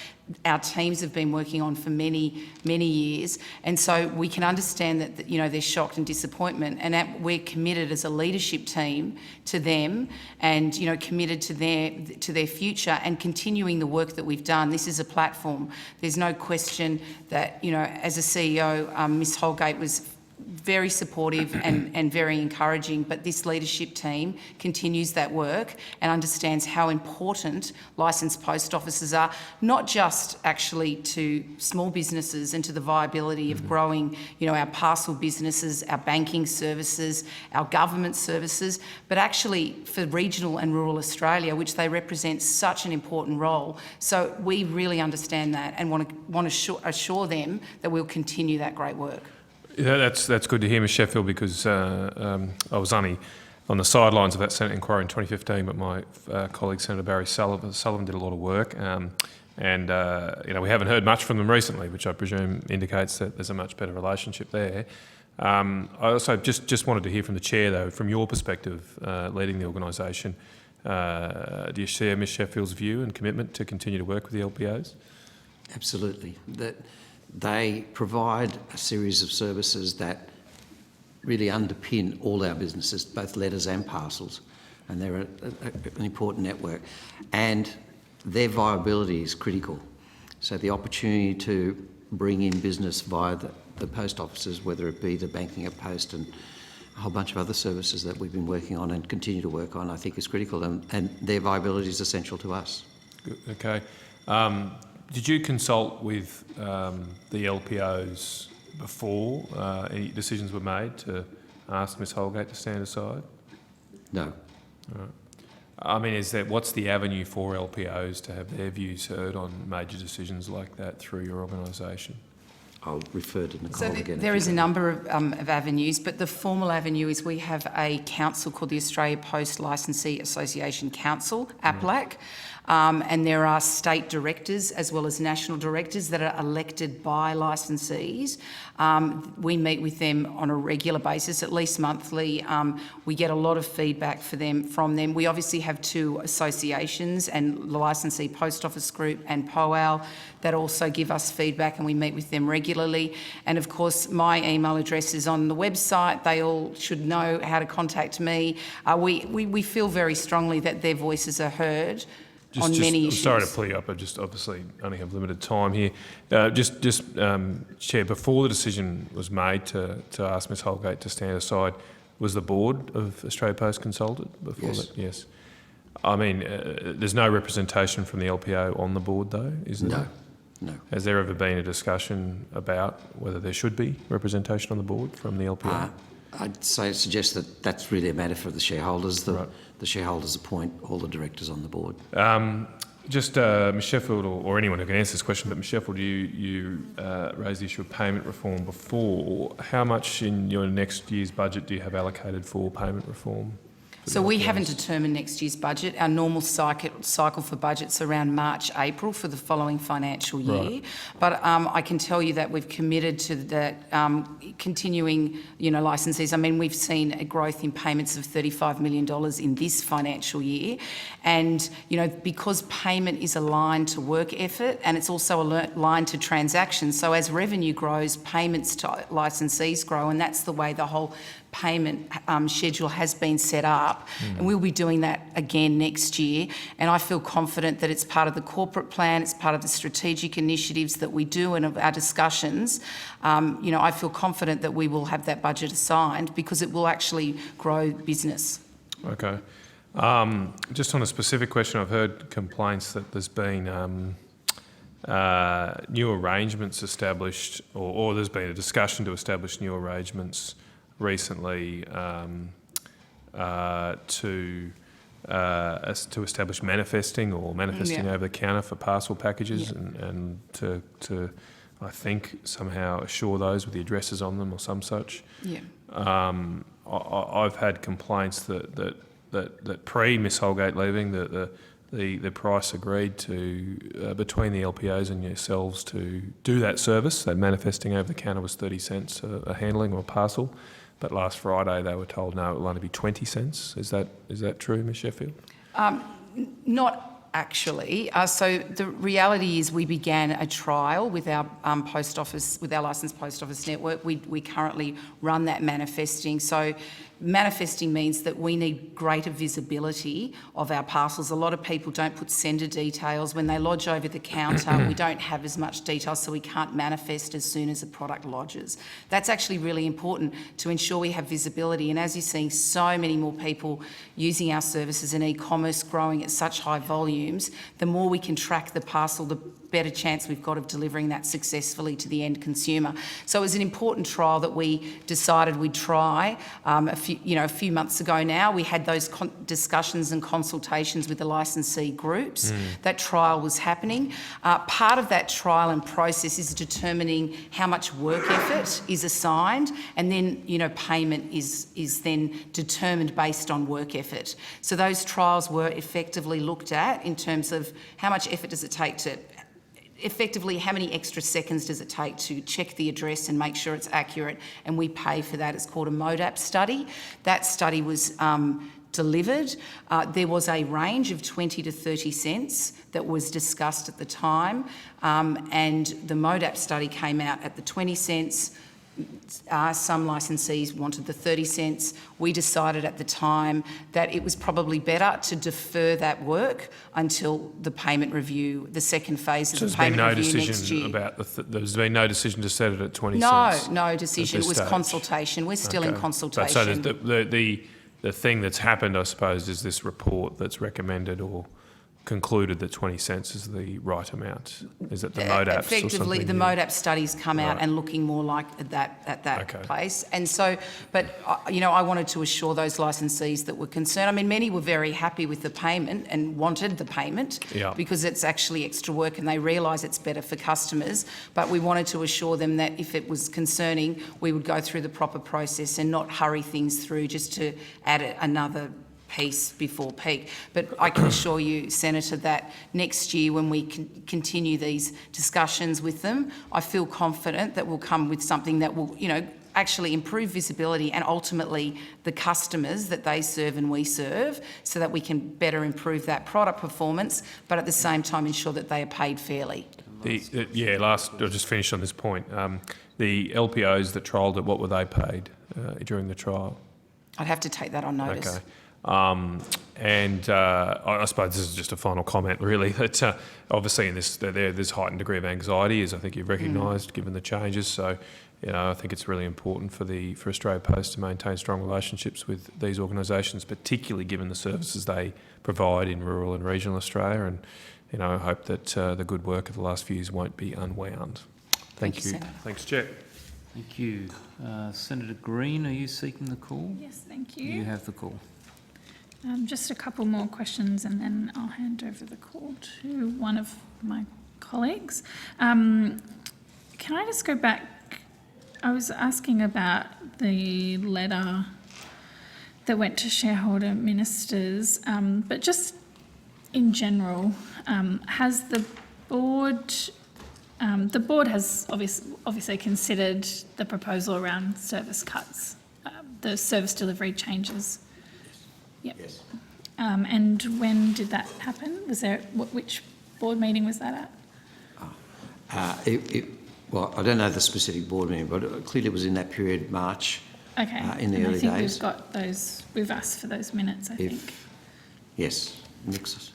S10: Our teams have been working on for many, many years. And so we can understand that, they're shocked and disappointment, and that we're committed as a leadership team to them and, committed to their future and continuing the work that we've done. This is a platform. There's no question that, as a CEO, Ms Holgate was very supportive and very encouraging, but this leadership team continues that work and understands how important licensed post offices are, not just actually to small businesses and to the viability of growing, our parcel businesses, our banking services, our government services, but actually for regional and rural Australia, which they represent such an important role. So we really understand that and want to assure them that we'll continue that great work.
S9: Yeah, that's good to hear, Ms Sheffield, because I was only on the sidelines of that Senate inquiry in 2015, but my colleague Senator Barry Sullivan did a lot of work, and we haven't heard much from them recently, which I presume indicates that there's a much better relationship there. I also just wanted to hear from the Chair, though, from your perspective, leading the organisation, do you share Ms Sheffield's view and commitment to continue to work with the LPOs?
S2: Absolutely. They provide a series of services that really underpin all our businesses, both letters and parcels, and they're an important network. And their viability is critical. So the opportunity to bring in business via the post offices, whether it be the banking at post and a whole bunch of other services that we've been working on and continue to work on, I think is critical, and their viability is essential to us.
S9: Good. Okay. Did you consult with the LPOs before any decisions were made to ask Ms Holgate to stand aside?
S2: No.
S9: All right. What's the avenue for LPOs to have their views heard on major decisions like that through your organisation?
S2: I'll refer to Nicole again.
S10: There is a number of avenues, but the formal avenue is we have a council called the Australia Post Licensee Association Council, APLAC, and there are state directors as well as national directors that are elected by licensees. We meet with them on a regular basis, at least monthly. We get a lot of feedback from them. We obviously have two associations, and the Licensee Post Office Group and POAL, that also give us feedback, and we meet with them regularly. And of course, my email address is on the website. They all should know how to contact me. We feel very strongly that their voices are heard on many issues.
S9: I'm sorry to pull you up. I just obviously only have limited time here. Chair, before the decision was made to ask Ms Holgate to stand aside, Was the board of Australia Post consulted before
S2: Yes.
S9: that? Yes. I mean, there's no representation from the LPO on the board, though, is there?
S2: No, no.
S9: Has there ever been a discussion about whether there should be representation on the board from the LPO?
S2: I'd suggest that that's really a matter for the shareholders. The shareholders appoint all the directors on the board.
S9: Just Ms Sheffield, or anyone who can answer this question, but Ms Sheffield, you raised the issue of payment reform before. How much in your next year's budget do you have allocated for payment reform?
S10: So we haven't determined next year's budget. Our normal cycle for budget's around March, April for the following financial year.
S9: Right.
S10: But I can tell you that we've committed to that continuing, licensees. I mean, we've seen a growth in payments of $35 million in this financial year. And, because payment is aligned to work effort and it's also aligned to transactions. So as revenue grows, payments to licensees grow, and that's the way the whole payment schedule has been set up, and we'll be doing that again next year. And I feel confident that it's part of the corporate plan, it's part of the strategic initiatives that we do and of our discussions. I feel confident that we will have that budget assigned because it will actually grow business.
S9: Okay. Just on a specific question, I've heard complaints that there's been new arrangements established, or there's been a discussion to establish new arrangements recently to establish manifesting over the counter for parcel packages, and to I think somehow assure those with the addresses on them or some such.
S10: Yeah.
S9: I've had complaints that pre Miss Holgate leaving, the price agreed to between the LPOs and yourselves to do that service, that manifesting over the counter, was 30 cents a handling or a parcel. But last Friday they were told no, it will only be 20 cents. Is that true, Ms Sheffield?
S10: Not actually. So the reality is we began a trial with our post office, with our licensed post office network. We currently run that manifesting. So manifesting means that we need greater visibility of our parcels. A lot of people don't put sender details. When they lodge over the counter, we don't have as much detail, so we can't manifest as soon as a product lodges. That's actually really important to ensure we have visibility. And as you're seeing so many more people using our services and e-commerce growing at such high volumes, the more we can track the parcel, the better chance we've got of delivering that successfully to the end consumer. So it was an important trial that we decided we'd try a few months ago now. We had those discussions and consultations with the licensee groups. That trial was happening. Part of that trial and process is determining how much work effort is assigned, and then payment is then determined based on work effort. So those trials were effectively looked at in terms of how much effort does it take to effectively, how many extra seconds does it take to check the address and make sure it's accurate, and we pay for that. It's called a MODAP study. That study was delivered. There was a range of 20 to 30 cents that was discussed at the time, and the MODAP study came out at the 20 cents. Some licensees wanted the 30 cents. We decided at the time that it was probably better to defer that work until the payment review, the second phase of the payment review next year.
S9: There's been no decision to set it at 20 cents?
S10: No decision. It was
S9: stage.
S10: Consultation. We're still in consultation.
S9: So the thing that's happened, I suppose, is this report that's recommended or concluded that 20 cents is the right amount? Is it the MODAPs?
S10: Effectively, the MODAP studies come out and looking more like that at that place. And so, but I wanted to assure those licensees that were concerned. I mean, many were very happy with the payment and wanted the payment because it's actually extra work and they realise it's better for customers. But we wanted to assure them that if it was concerning, we would go through the proper process and not hurry things through just to add another piece before peak. But I can assure you, Senator, that next year when we continue these discussions with them, I feel confident that we'll come with something that will, actually improve visibility and ultimately the customers that they serve and we serve, so that we can better improve that product performance, but at the same time ensure that they are paid fairly.
S9: I'll just finish on this point. The LPOs that trialled it, what were they paid during the trial?
S10: I'd have to take that on notice.
S9: Okay. I suppose this is just a final comment, really, that obviously in this there's heightened degree of anxiety, as I think you've recognised, given the changes. So I think it's really important for Australia Post to maintain strong relationships with these organisations, particularly given the services they provide in rural and regional Australia. And I hope that the good work of the last few years won't be unwound. Thank you.
S10: Senator.
S9: Thanks, Chair.
S1: Thank you. Senator Green, are you seeking the call?
S3: Yes, thank you.
S1: You have the call.
S3: Just a couple more questions and then I'll hand over the call to one of my colleagues. Can I just go back? I was asking about the letter that went to shareholder ministers, but just in general, has the board has obviously considered the proposal around service cuts, the service delivery changes. Yep.
S2: Yes.
S3: And when did that happen? Was there which board meeting was that at?
S2: Well, I don't know the specific board meeting, but clearly it was in that period, March.
S3: Okay.
S2: In the
S3: and
S2: early
S3: I think
S2: days.
S3: we've got those. We've asked for those minutes. I think.
S2: Yes, mixes.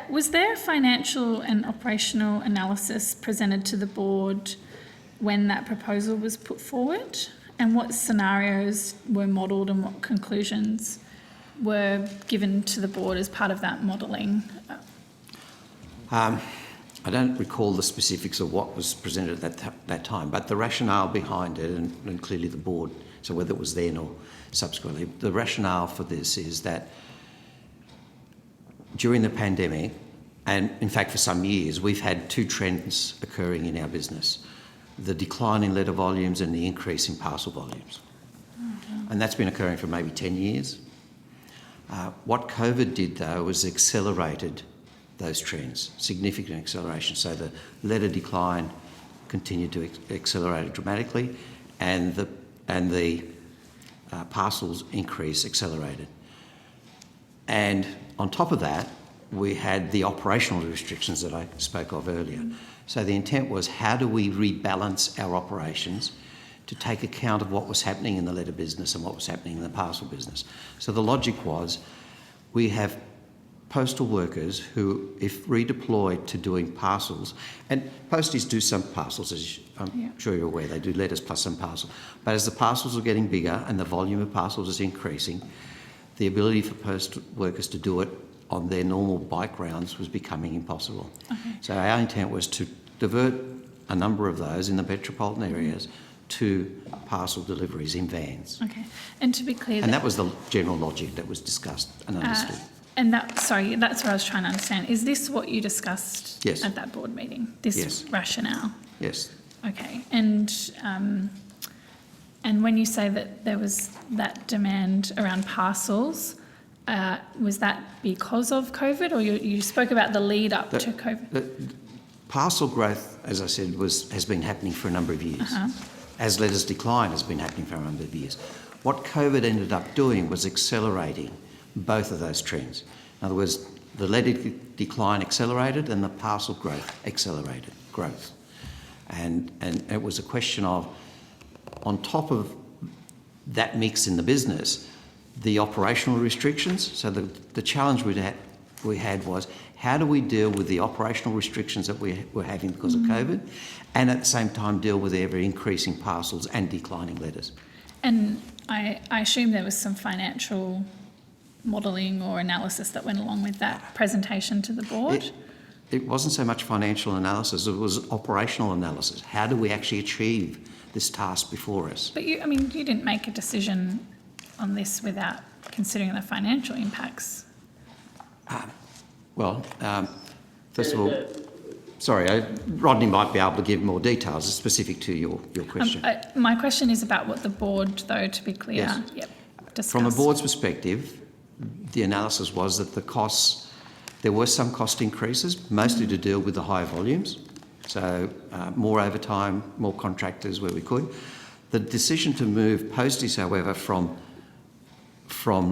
S3: Was there a financial and operational analysis presented to the board when that proposal was put forward? And what scenarios were modelled and what conclusions were given to the board as part of that modelling?
S2: I don't recall the specifics of what was presented at that time, but the rationale behind it, and clearly the board, so whether it was then or subsequently, the rationale for this is that during the pandemic, and in fact for some years, we've had two trends occurring in our business: the decline in letter volumes and the increase in parcel volumes. And that's been occurring for maybe 10 years. What COVID did, though, was accelerated those trends, significant acceleration. So the letter decline continued to accelerate dramatically, and the parcels increase accelerated. And on top of that, we had the operational restrictions that I spoke of earlier. So the intent was, how do we rebalance our operations to take account of what was happening in the letter business and what was happening in the parcel business? So the logic was, we have postal workers who, if redeployed to doing parcels, and posties do some parcels, as I'm sure you're aware, they do letters plus some parcels, but as the parcels are getting bigger and the volume of parcels is increasing, the ability for postal workers to do it on their normal bike rounds was becoming impossible. Okay. So our intent was to divert a number of those in the metropolitan areas to parcel deliveries in vans.
S3: Okay, and to be clear,
S2: and that was the general logic that was discussed and understood.
S3: And that's what I was trying to understand. Is this what you discussed at that board meeting? This rationale?
S2: Yes.
S3: Okay, and when you say that there was that demand around parcels, was that because of COVID, or you spoke about the lead up to COVID?
S2: The parcel growth, as I said, has been happening for a number of years. As letters decline has been happening for a number of years. What COVID ended up doing was accelerating both of those trends. In other words, the letter decline accelerated and the parcel growth accelerated growth. And it was a question of, on top of that mix in the business, the operational restrictions. So the challenge we had was, how do we deal with the operational restrictions that we were having because of COVID, and at the same time deal with the ever-increasing parcels and declining letters?
S3: And I assume there was some financial modelling or analysis that went along with that presentation to the board?
S2: It wasn't so much financial analysis, it was operational analysis. How do we actually achieve this task before us?
S3: But you didn't make a decision on this without considering the financial impacts.
S2: First of all, sorry, Rodney might be able to give more details specific to your question.
S3: My question is about what the board, though, to be clear, discussed.
S2: From a board's perspective, the analysis was that the costs, there were some cost increases, mostly to deal with the higher volumes. So more overtime, more contractors where we could. The decision to move posties, however, from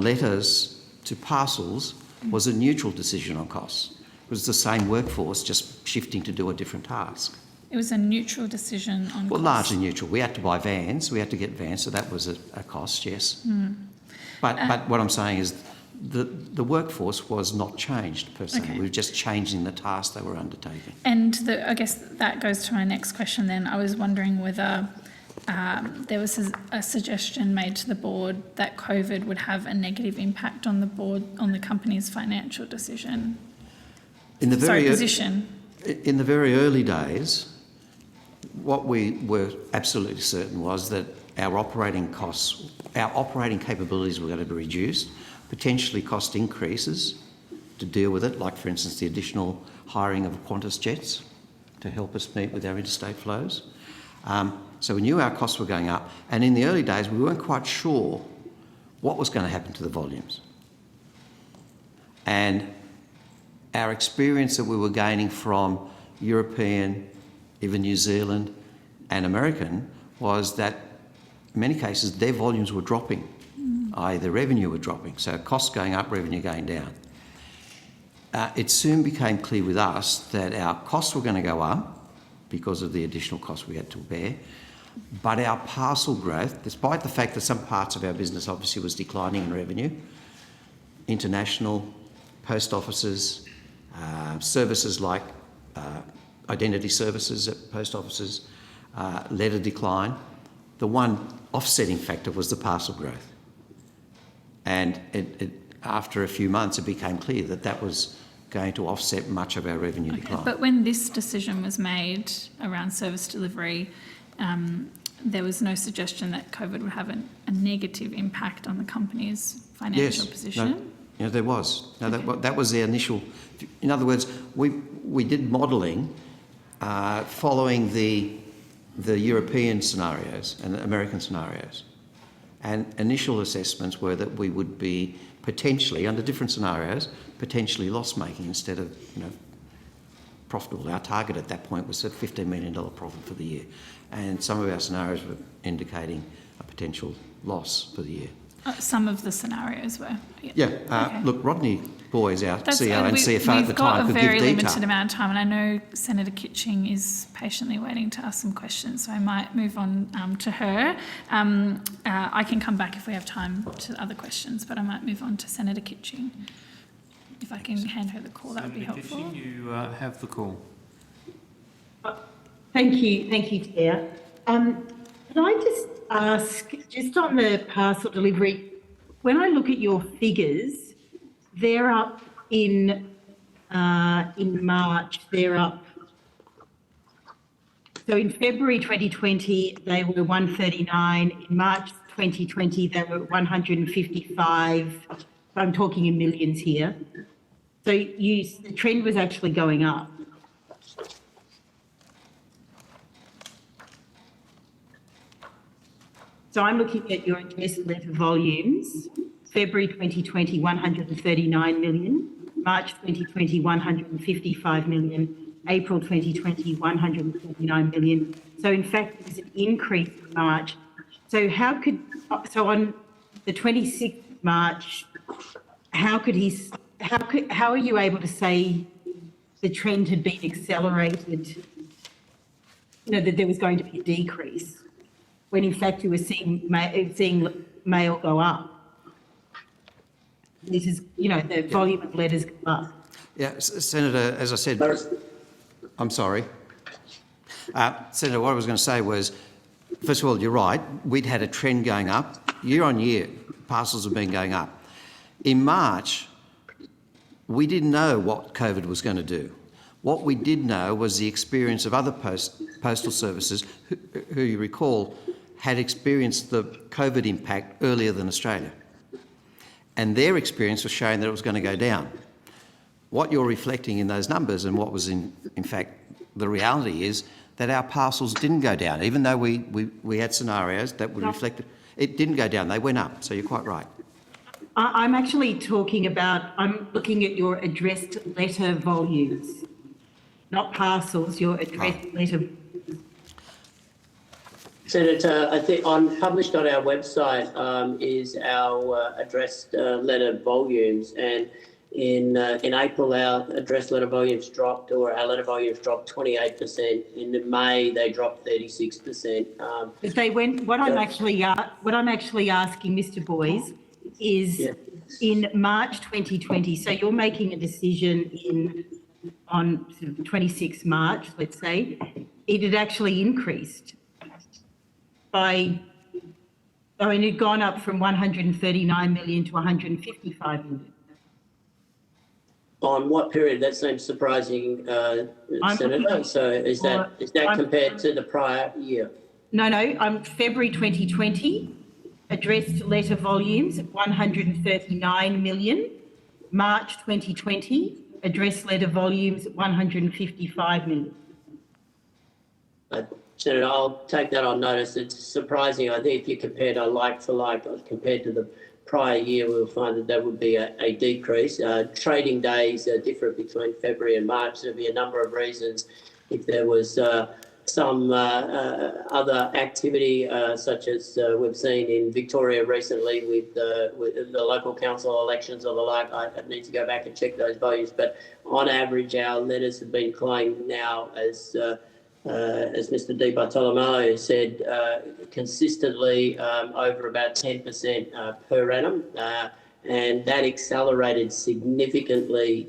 S2: letters to parcels was a neutral decision on costs. It was the same workforce, just shifting to do a different task.
S3: It was a neutral decision on
S2: Well,
S3: costs.
S2: largely neutral. We had to buy vans, we had to get vans, so that was a cost, yes. But what I'm saying is the workforce was not changed per se.
S3: Okay.
S2: We were just changing the task they were undertaking.
S3: And I guess that goes to my next question then. I was wondering whether there was a suggestion made to the board that COVID would have a negative impact on the company's financial decision. Position.
S2: In the very early days, what we were absolutely certain was that our operating costs, our operating capabilities were going to be reduced, potentially cost increases to deal with it, like for instance the additional hiring of Qantas jets to help us meet with our interstate flows. So we knew our costs were going up, and in the early days we weren't quite sure what was going to happen to the volumes. And our experience that we were gaining from European, even New Zealand and American, was that in many cases their volumes were dropping, i.e. their revenue were dropping. So costs going up, revenue going down. It soon became clear with us that our costs were going to go up because of the additional costs we had to bear, but our parcel growth, despite the fact that some parts of our business obviously was declining in revenue, international, post offices, services like identity services at post offices led a decline. The one offsetting factor was the parcel growth. And after a few months, it became clear that that was going to offset much of our revenue decline.
S3: But when this decision was made around service delivery, there was no suggestion that COVID would have a negative impact on the company's financial position?
S2: No, there was. No, that was the initial. In other words, we did modelling following the European scenarios and the American scenarios. And initial assessments were that we would be potentially, under different scenarios, potentially loss-making instead of, profitable. Our target at that point was a $15 million profit for the year. And some of our scenarios were indicating a potential loss for the year.
S3: Some of the scenarios were.
S2: Yeah.
S3: Okay.
S2: Look, Rodney Boys, our CEO and CFO at the time, could give detail.
S3: We've got a very limited amount of time, and I know Senator Kitching is patiently waiting to ask some questions, so I might move on to her. I can come back if we have time to other questions, but I might move on to Senator Kitching. If I can hand her the call, that would be helpful.
S1: Senator Kitching, you have the call.
S8: Thank you, Chair. Can I just ask, just on the parcel delivery, when I look at your figures, they're up in March, they're up. So in February 2020, they were 139. In March 2020, they were 155. I'm talking in millions here. So the trend was actually going up. So I'm looking at your address letter volumes. February 2020, 139 million. March 2020, 155 million. April 2020, 139 million. So in fact, there's an increase in March. So on the 26th of March, how are you able to say the trend had been accelerated, that there was going to be a decrease, when in fact you were seeing mail go up? This is, the volume of letters go up.
S2: Yeah, Senator, as I said, I'm sorry. Senator, what I was going to say was, first of all, you're right. We'd had a trend going up. Year on year, parcels have been going up. In March, we didn't know what COVID was going to do. What we did know was the experience of other postal services who you recall had experienced the COVID impact earlier than Australia. And their experience was showing that it was going to go down. What you're reflecting in those numbers and what was in fact the reality is that our parcels didn't go down, even though we had scenarios that would reflect it. It didn't go down, they went up, so you're quite right.
S8: I'm actually I'm looking at your addressed letter volumes, not parcels, your addressed letter.
S4: Senator, I think published on our website is our addressed letter volumes, and in April our addressed letter volumes dropped, or our letter volumes dropped 28%. In May they dropped 36%.
S8: If they went, what I'm actually asking, Mr. Boys, is in March 2020. So you're making a decision on sort of 26 March, let's say, it had actually increased. it had gone up from 139 million to 155 million.
S4: On what period? That seems surprising, Senator. So is that compared to the prior year?
S8: No, February 2020, addressed letter volumes 139 million. March 2020, addressed letter volumes 155 million.
S4: Senator, I'll take that on notice. It's surprising. I think if you compared a like for like compared to the prior year, we'll find that would be a decrease. Trading days are different between February and March. There'll be a number of reasons. If there was some other activity, such as we've seen in Victoria recently with the local council elections or the like, I need to go back and check those values. But on average, our letters have been claimed now as Mr. Di Bartolomeo said, consistently over about 10% per annum, and that accelerated significantly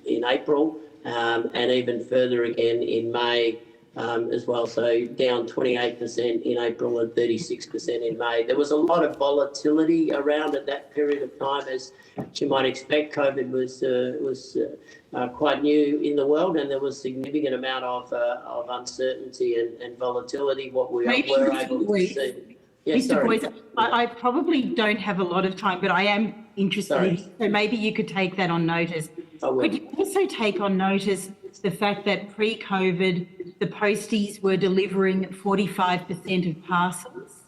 S4: in April, and even further again in May as well. So down 28% in April and 36% in May. There was a lot of volatility around at that period of time, as you might expect. COVID was quite new in the world, and there was a significant amount of uncertainty and volatility. What we were able to see. Yes,
S8: Mr. Boyce, I probably don't have a lot of time, but I am interested. So maybe you could take that on notice. Could you also take on notice the fact that pre-COVID, the posties were delivering 45% of parcels?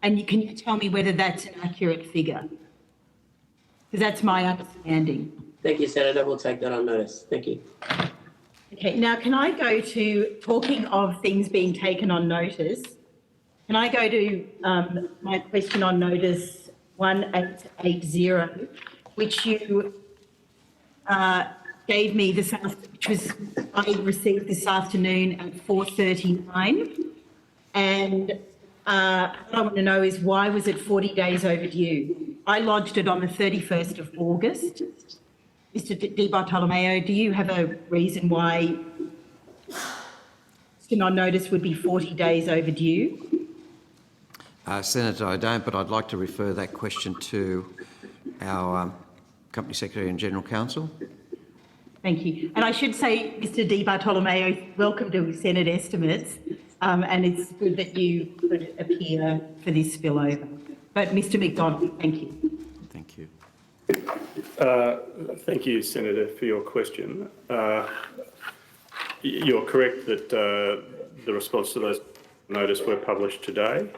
S8: And can you tell me whether that's an accurate figure? Because that's my understanding.
S4: Thank you, Senator. We'll take that on notice. Thank you.
S8: Okay, now can I go to, talking of things being taken on notice, can I go to my question on notice 1880, which you gave me this afternoon, which was I received this afternoon at 4:39, and what I want to know is why was it 40 days overdue? I lodged it on the 31st of August. Mr. Di Bartolomeo, do you have a reason why question on notice would be 40 days overdue?
S2: Senator, I don't, but I'd like to refer that question to our Company Secretary and General Counsel.
S8: Thank you. And I should say, Mr. Di Bartolomeo, welcome to Senate estimates, and it's good that you could appear for this spillover. But Mr. Mcdonald, thank you.
S2: Thank you.
S5: Thank you, Senator, for your question. You're correct that the response to those notice were published today.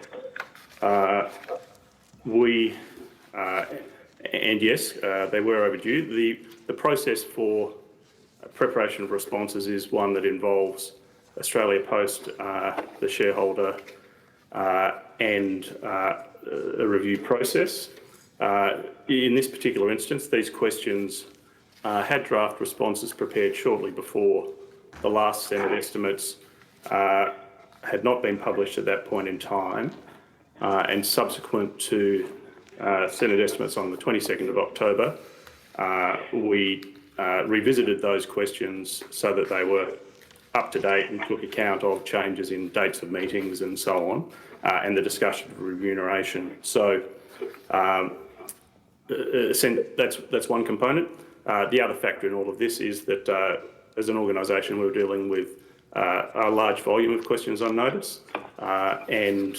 S5: And yes, they were overdue. The process for preparation of responses is one that involves Australia Post, the shareholder, and a review process. In this particular instance, these questions had draft responses prepared shortly before the last Senate estimates had not been published at that point in time, and subsequent to Senate estimates on the 22nd of October, we revisited those questions so that they were up to date and took account of changes in dates of meetings and so on, and the discussion of remuneration. So that's one component. The other factor in all of this is that as an organisation, we're dealing with a large volume of questions on notice, and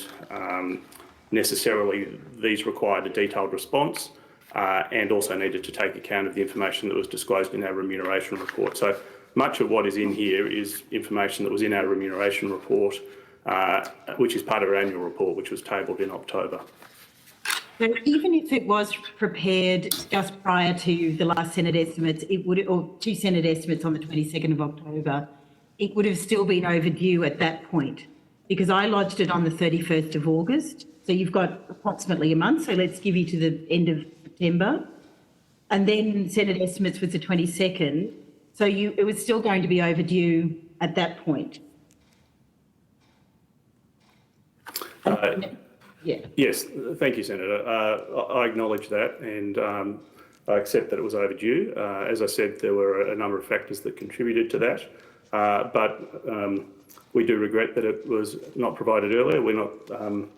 S5: necessarily these required a detailed response, and also needed to take account of the information that was disclosed in our remuneration report. So much of what is in here is information that was in our remuneration report, which is part of our annual report, which was tabled in October.
S8: So even if it was prepared just prior to the last Senate estimates, it would, or two Senate estimates on the 22nd of October, it would have still been overdue at that point, because I lodged it on the 31st of August. So you've got approximately a month. So let's give you to the end of September. And then Senate estimates was the 22nd. So it was still going to be overdue at that point. Yeah.
S5: Yes, thank you, Senator. I acknowledge that, and I accept that it was overdue. As I said, there were a number of factors that contributed to that, but We do regret that it was not provided earlier. We're not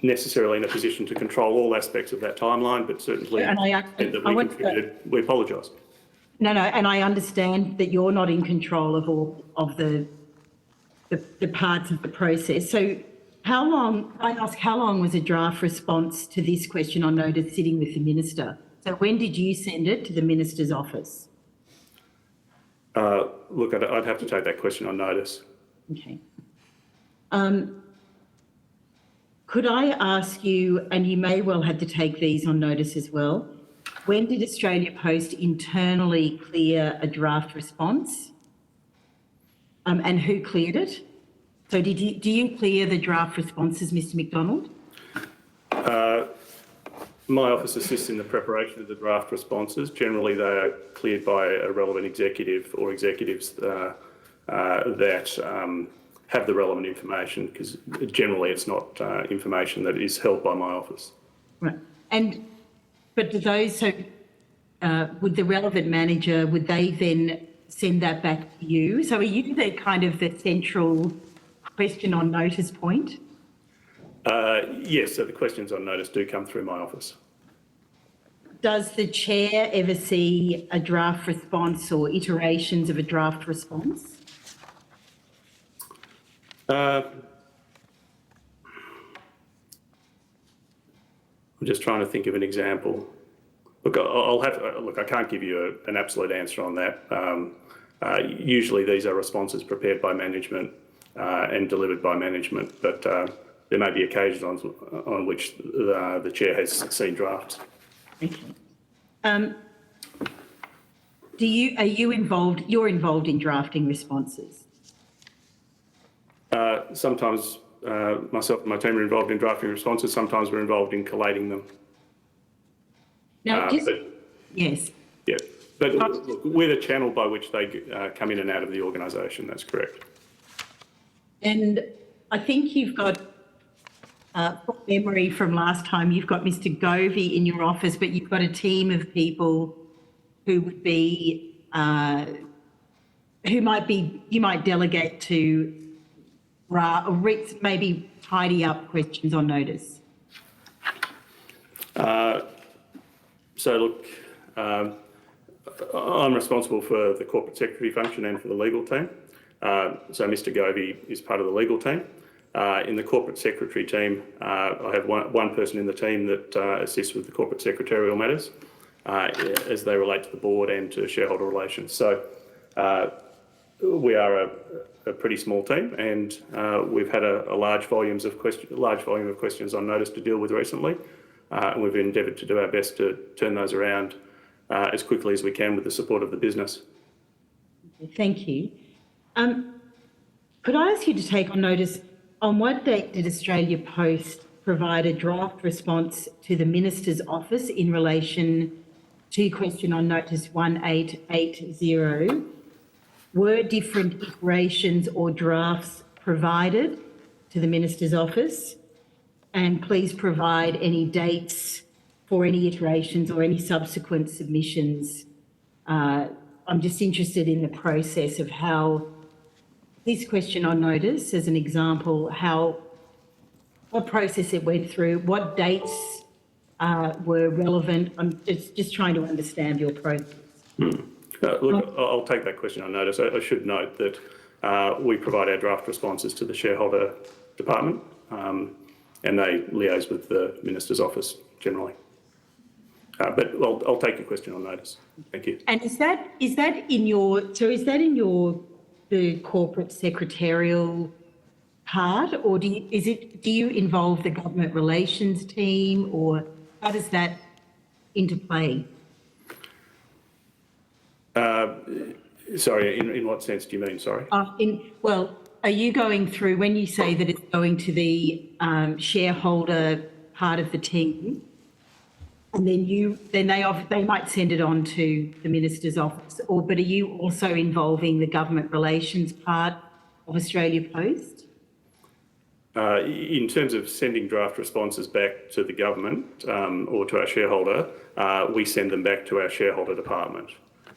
S5: necessarily in a position to control all aspects of that timeline, but certainly
S8: And
S5: that we contributed, we apologise.
S8: No, and I understand that you're not in control of all of the parts of the process. So how long was a draft response to this question on notice sitting with the Minister? So when did you send it to the Minister's office?
S5: Look, I'd have to take that question on notice.
S8: Okay. Could I ask you, and you may well have to take these on notice as well, when did Australia Post internally clear a draft response? And who cleared it? So do you clear the draft responses, Mr Mcdonald?
S5: My office assists in the preparation of the draft responses. Generally, they are cleared by a relevant executive or executives that have the relevant information, because generally it's not information that is held by my office.
S8: Right. But do those, so would the relevant manager, would they then send that back to you? So are you the kind of the central question on notice point?
S5: Yes, so the questions on notice do come through my office.
S8: Does the chair ever see a draft response or iterations of a draft response?
S5: I'm just trying to think of an example. Look, I can't give you an absolute answer on that. Usually these are responses prepared by management and delivered by management, but there may be occasions on which the chair has seen drafts.
S8: Okay. You're involved in drafting responses?
S5: Sometimes myself and my team are involved in drafting responses. Sometimes we're involved in collating them.
S8: No, yes.
S5: Yeah, but look, we're the channel by which they come in and out of the organisation. That's correct.
S8: And I think you've got, from memory from last time, you've got Mr Govey in your office, but you've got a team of people who would be, you might delegate to maybe tidy up questions on notice.
S5: So look, I'm responsible for the corporate secretary function and for the legal team. So Mr Govey is part of the legal team. In the corporate secretary team, I have one person in the team that assists with the corporate secretarial matters as they relate to the board and to shareholder relations. So we are a pretty small team, and we've had a large volume of questions on notice to deal with recently, and we've endeavoured to do our best to turn those around as quickly as we can with the support of the business.
S8: Thank you. Could I ask you to take on notice, on what date did Australia Post provide a draft response to the Minister's office in relation to question on notice 1880? Were different iterations or drafts provided to the Minister's office? And please provide any dates for any iterations or any subsequent submissions. I'm just interested in the process of how this question on notice, as an example, what process it went through, what dates were relevant. I'm just trying to understand your process.
S5: Look, I'll take that question on notice. I should note that we provide our draft responses to the shareholder department, and they liaise with the Minister's office generally. But I'll take your question on notice. Thank you.
S8: And is that in the corporate secretarial part, or do you involve the government relations team, or how does that interplay?
S5: Sorry, in what sense do you mean? Sorry.
S8: Are you going through, when you say that it's going to the shareholder part of the team, and then they might send it on to the Minister's office, but are you also involving the government relations part of Australia Post?
S5: In terms of sending draft responses back to the government or to our shareholder, we send them back to our shareholder department.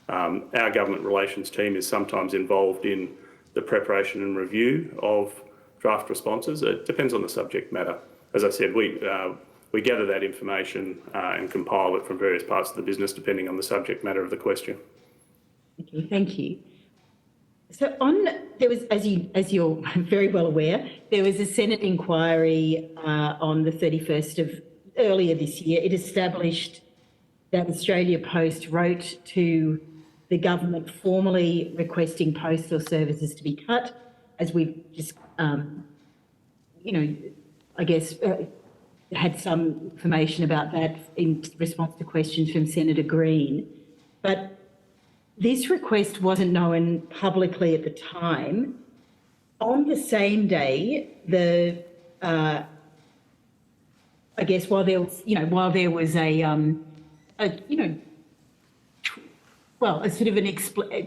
S5: Our government relations team is sometimes involved in the preparation and review of draft responses. It depends on the subject matter. As I said, we gather that information and compile it from various parts of the business depending on the subject matter of the question.
S8: Okay, thank you. So there was, as you're very well aware, there was a Senate inquiry on the 31st of earlier this year. It established that Australia Post wrote to the government formally requesting postal services to be cut, as we've just, I guess, had some information about that in response to questions from Senator Green. But this request wasn't known publicly at the time. On the same day, I guess while there was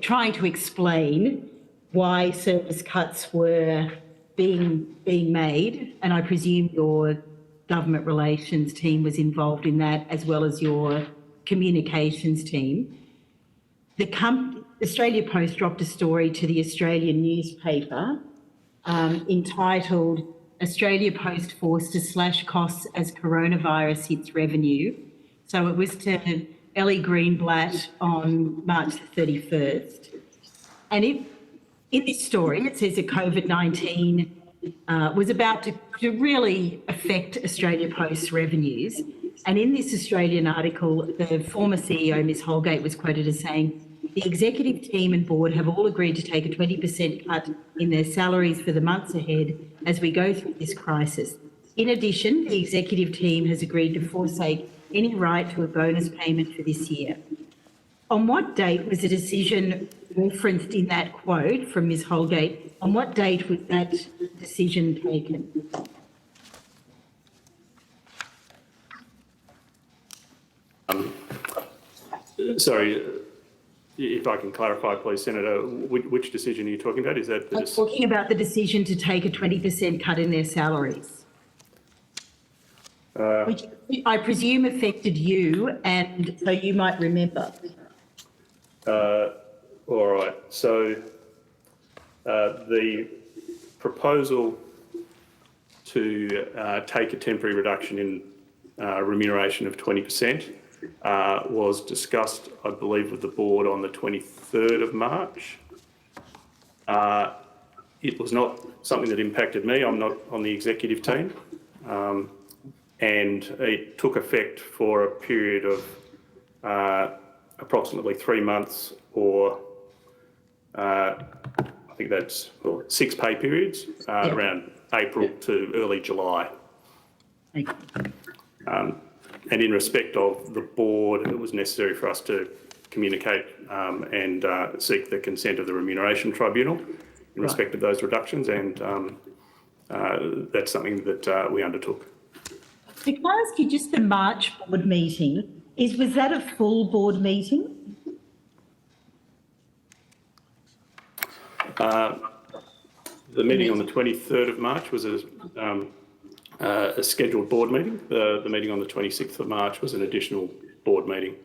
S8: trying to explain why service cuts were being made, and I presume your government relations team was involved in that, as well as your communications team. Australia Post dropped a story to the Australian newspaper entitled "Australia Post Forced to Slash Costs as Coronavirus Hits Revenue." So it was to Ellie Greenblatt on March the 31st. And in this story, it says that COVID-19 was about to really affect Australia Post's revenues. And in this Australian article, the former CEO, Ms Holgate, was quoted as saying, "The executive team and board have all agreed to take a 20% cut in their salaries for the months ahead as we go through this crisis. In addition, the executive team has agreed to forsake any right to a bonus payment for this year." On what date was the decision referenced in that quote from Ms Holgate? On what date was that decision taken?
S5: Sorry, if I can clarify, please, Senator, which decision are you talking about? Is that
S8: I'm talking about the decision to take a 20% cut in their salaries, which I presume affected you, and so you might remember.
S5: All right. So the proposal to take a temporary reduction in remuneration of 20% was discussed, I believe, with the board on the 23rd of March. It was not something that impacted me. I'm not on the executive team. And it took effect for a period of approximately 3 months, or I think that's 6 pay periods, around April to early July.
S8: Thank you.
S5: And in respect of the board, it was necessary for us to communicate and seek the consent of the Remuneration Tribunal in respect of those reductions, and that's something that we undertook.
S8: So can I ask you, just the March board meeting, was that a full board meeting?
S5: The meeting on the 23rd of March was a scheduled board meeting. The meeting on the 26th of March was an additional board meeting.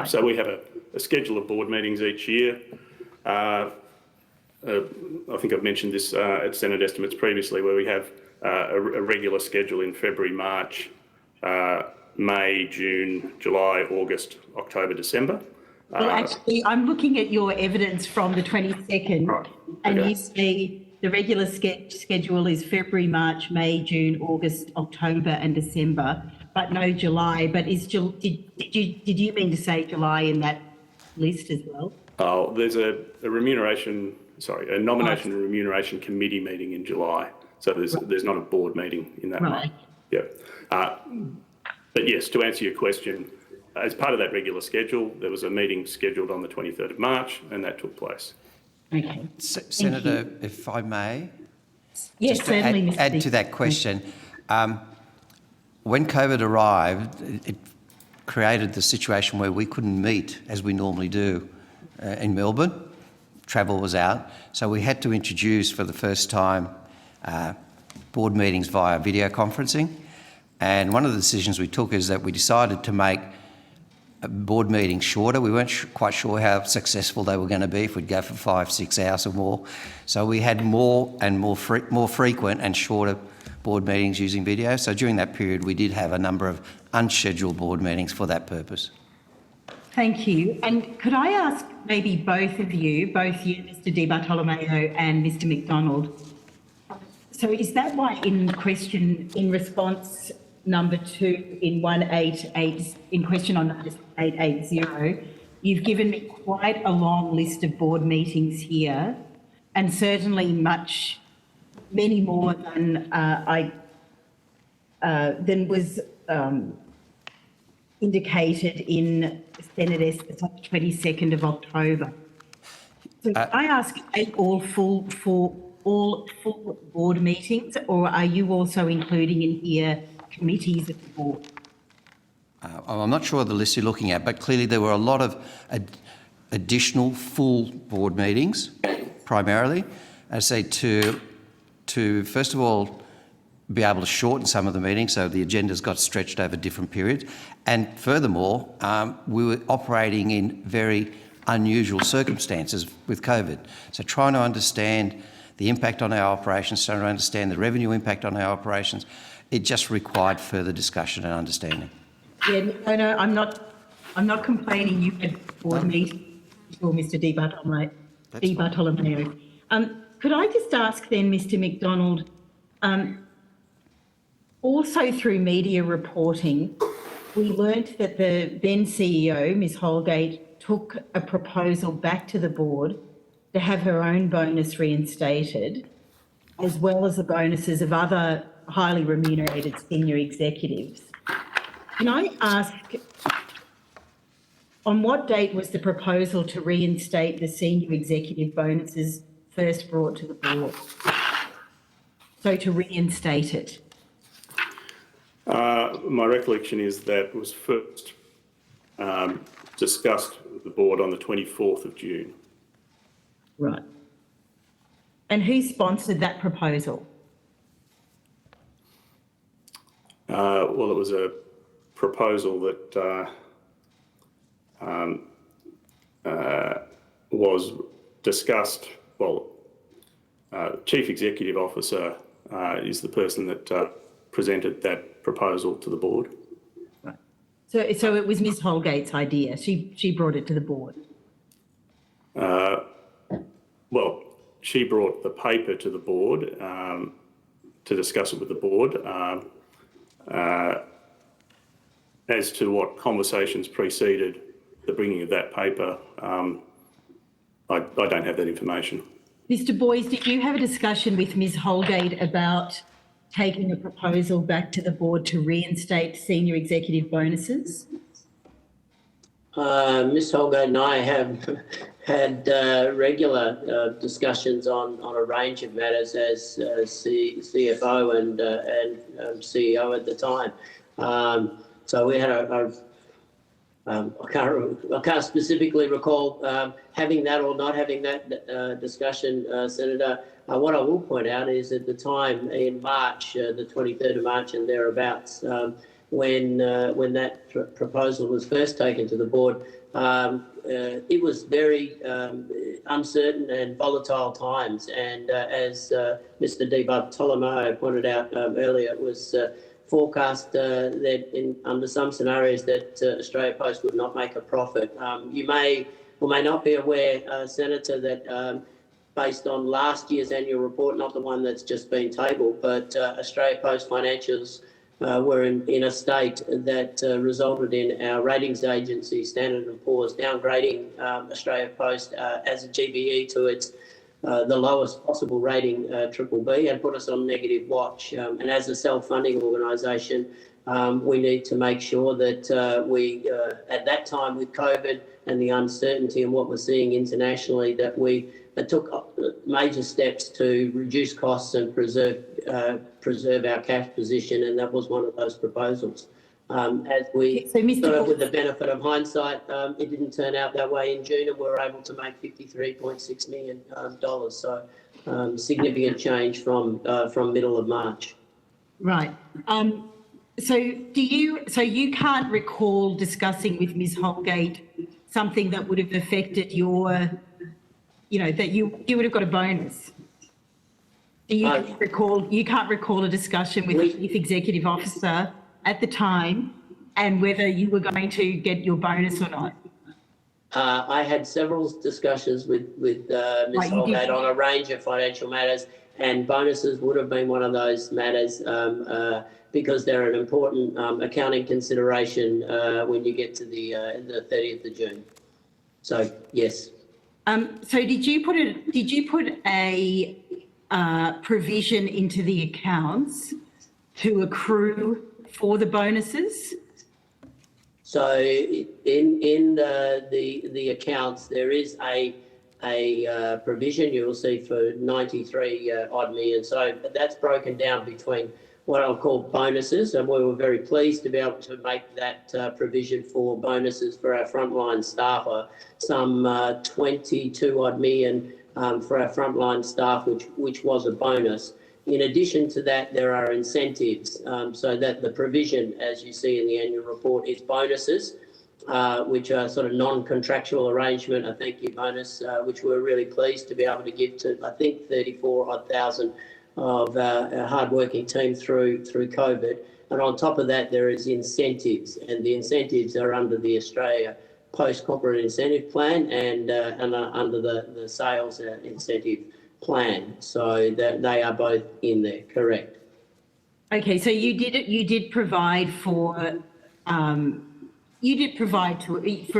S5: So we have a schedule of board meetings each year. I think I've mentioned this at Senate estimates previously, where we have a regular schedule in February, March, May, June, July, August, October, December.
S8: Well, actually, I'm looking at your evidence from the 22nd, and you say the regular schedule is February, March, May, June, August, October, and December, but no July. But did you mean to say July in that list as well?
S5: Oh, there's a nomination and remuneration committee meeting in July. So there's not a board meeting in that month. Yeah. But yes, to answer your question, as part of that regular schedule, there was a meeting scheduled on the 23rd of March, and that took place.
S8: Okay.
S2: Senator, if I may,
S8: Yes,
S2: just
S8: certainly.
S2: to add to that question, when COVID arrived, it created the situation where we couldn't meet as we normally do in Melbourne. Travel was out, so we had to introduce for the first time board meetings via video conferencing. And one of the decisions we took is that we decided to make board meetings shorter. We weren't quite sure how successful they were going to be, if we'd go for 5-6 hours or more. So we had more frequent and shorter board meetings using video. So during that period, we did have a number of unscheduled board meetings for that purpose.
S8: Thank you. And could I ask maybe both you, Mr. Di Bartolomeo and Mr. Mcdonald, so is that why in response number 2 in 188, in question on notice 880, you've given me quite a long list of board meetings here, and certainly many more than than was indicated in Senate Estimates on the 22nd of October. So can I ask, all full board meetings, or are you also including in here committees of the board?
S2: I'm not sure of the list you're looking at, but clearly there were a lot of additional full board meetings, primarily, I say to first of all be able to shorten some of the meetings, so the agendas got stretched over different periods, and furthermore, we were operating in very unusual circumstances with COVID. So trying to understand the impact on our operations, trying to understand the revenue impact on our operations, it just required further discussion and understanding.
S8: Yeah, no, I'm not complaining. You had board meetings, Mr. Di Bartolomeo. Could I just ask then, Mr. Mcdonald, also through media reporting, we learnt that the then CEO, Ms. Holgate, took a proposal back to the board to have her own bonus reinstated, as well as the bonuses of other highly remunerated senior executives. Can I ask, on what date was the proposal to reinstate the senior executive bonuses first brought to the board? So to reinstate it.
S5: My recollection is that was first discussed with the board on the 24th of June.
S8: Right. And who sponsored that proposal?
S5: Well, it was a proposal that was discussed. Well, Chief Executive Officer is the person that presented that proposal to the board.
S8: Right. So it was Ms. Holgate's idea. She brought it to the board.
S5: Well, she brought the paper to the board to discuss it with the board. As to what conversations preceded the bringing of that paper, I don't have that information.
S8: Mr. Boyes, did you have a discussion with Ms. Holgate about taking a proposal back to the board to reinstate senior executive bonuses?
S4: Ms. Holgate and I have had regular discussions on a range of matters as CFO and CEO at the time. So we had I can't specifically recall having that or not having that discussion, Senator. What I will point out is at the time in March, the 23rd of March and thereabouts, when that proposal was first taken to the board, it was very uncertain and volatile times. And as Mr. Di Bartolomeo pointed out earlier, it was forecast that under some scenarios that Australia Post would not make a profit. You may or may not be aware, Senator, that based on last year's annual report, not the one that's just been tabled, but Australia Post financials were in a state that resulted in our ratings agency, Standard & Poor's, downgrading Australia Post as a GBE to its the lowest possible rating, BBB, and put us on negative watch. And as a self-funding organisation, we need to make sure that we, at that time with COVID and the uncertainty and what we're seeing internationally, that we took major steps to reduce costs and preserve our cash position, and that was one of those proposals. As we sort of, with the benefit of hindsight, it didn't turn out that way in June, and we were able to make $53.6 million. So significant change from middle of March.
S8: Right. So you can't recall discussing with Ms. Holgate something that would have affected your, that you would have got a bonus? You can't recall a discussion with the Chief Executive Officer at the time and whether you were going to get your bonus or not?
S4: I had several discussions with Ms. Holgate on a range of financial matters, and bonuses would have been one of those matters because they're an important accounting consideration when you get to the 30th of June. So yes.
S8: So did you put a provision into the accounts to accrue for the bonuses?
S4: So in the accounts there is a provision you will see for 93 odd million. So that's broken down between what I'll call bonuses, and we were very pleased to be able to make that provision for bonuses for our frontline staff, some 22 odd million for our frontline staff, which was a bonus. In addition to that, there are incentives, so that the provision, as you see in the annual report, is bonuses, which are sort of non-contractual arrangement, a thank you bonus, which we're really pleased to be able to give to, I think, 34,000 of our hard-working team through COVID. And on top of that, there is incentives, and the incentives are under the Australia Post Corporate Incentive Plan and under the sales incentive plan. So that they are both in there, correct?
S8: Okay, so you did provide for for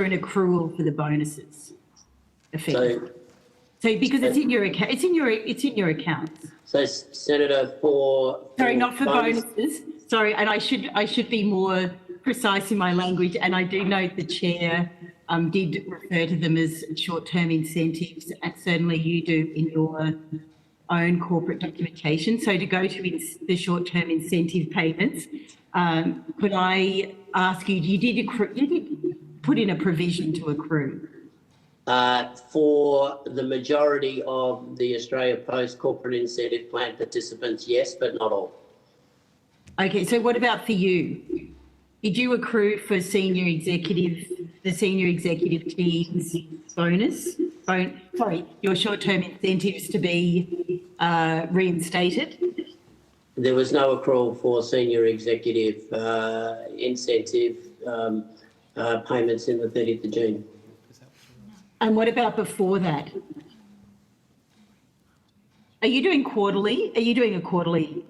S8: an accrual for the bonuses, effectively. So because it's in your account, it's in your accounts.
S4: So Senator,
S8: sorry, not for bonuses. Sorry, and I should be more precise in my language. And I do note the chair did refer to them as short-term incentives, and certainly you do in your own corporate documentation. So to go to the short-term incentive payments, could I ask you, you did put in a provision to accrue?
S4: For the majority of the Australia Post Corporate Incentive Plan participants, yes, but not all.
S8: Okay, so what about for you? Did you accrue for the senior executive team's bonus? Your short-term incentives to be reinstated?
S4: There was no accrual for senior executive incentive payments in the 30th of June.
S8: And what about before that? Are you doing quarterly? Are you doing a quarterly?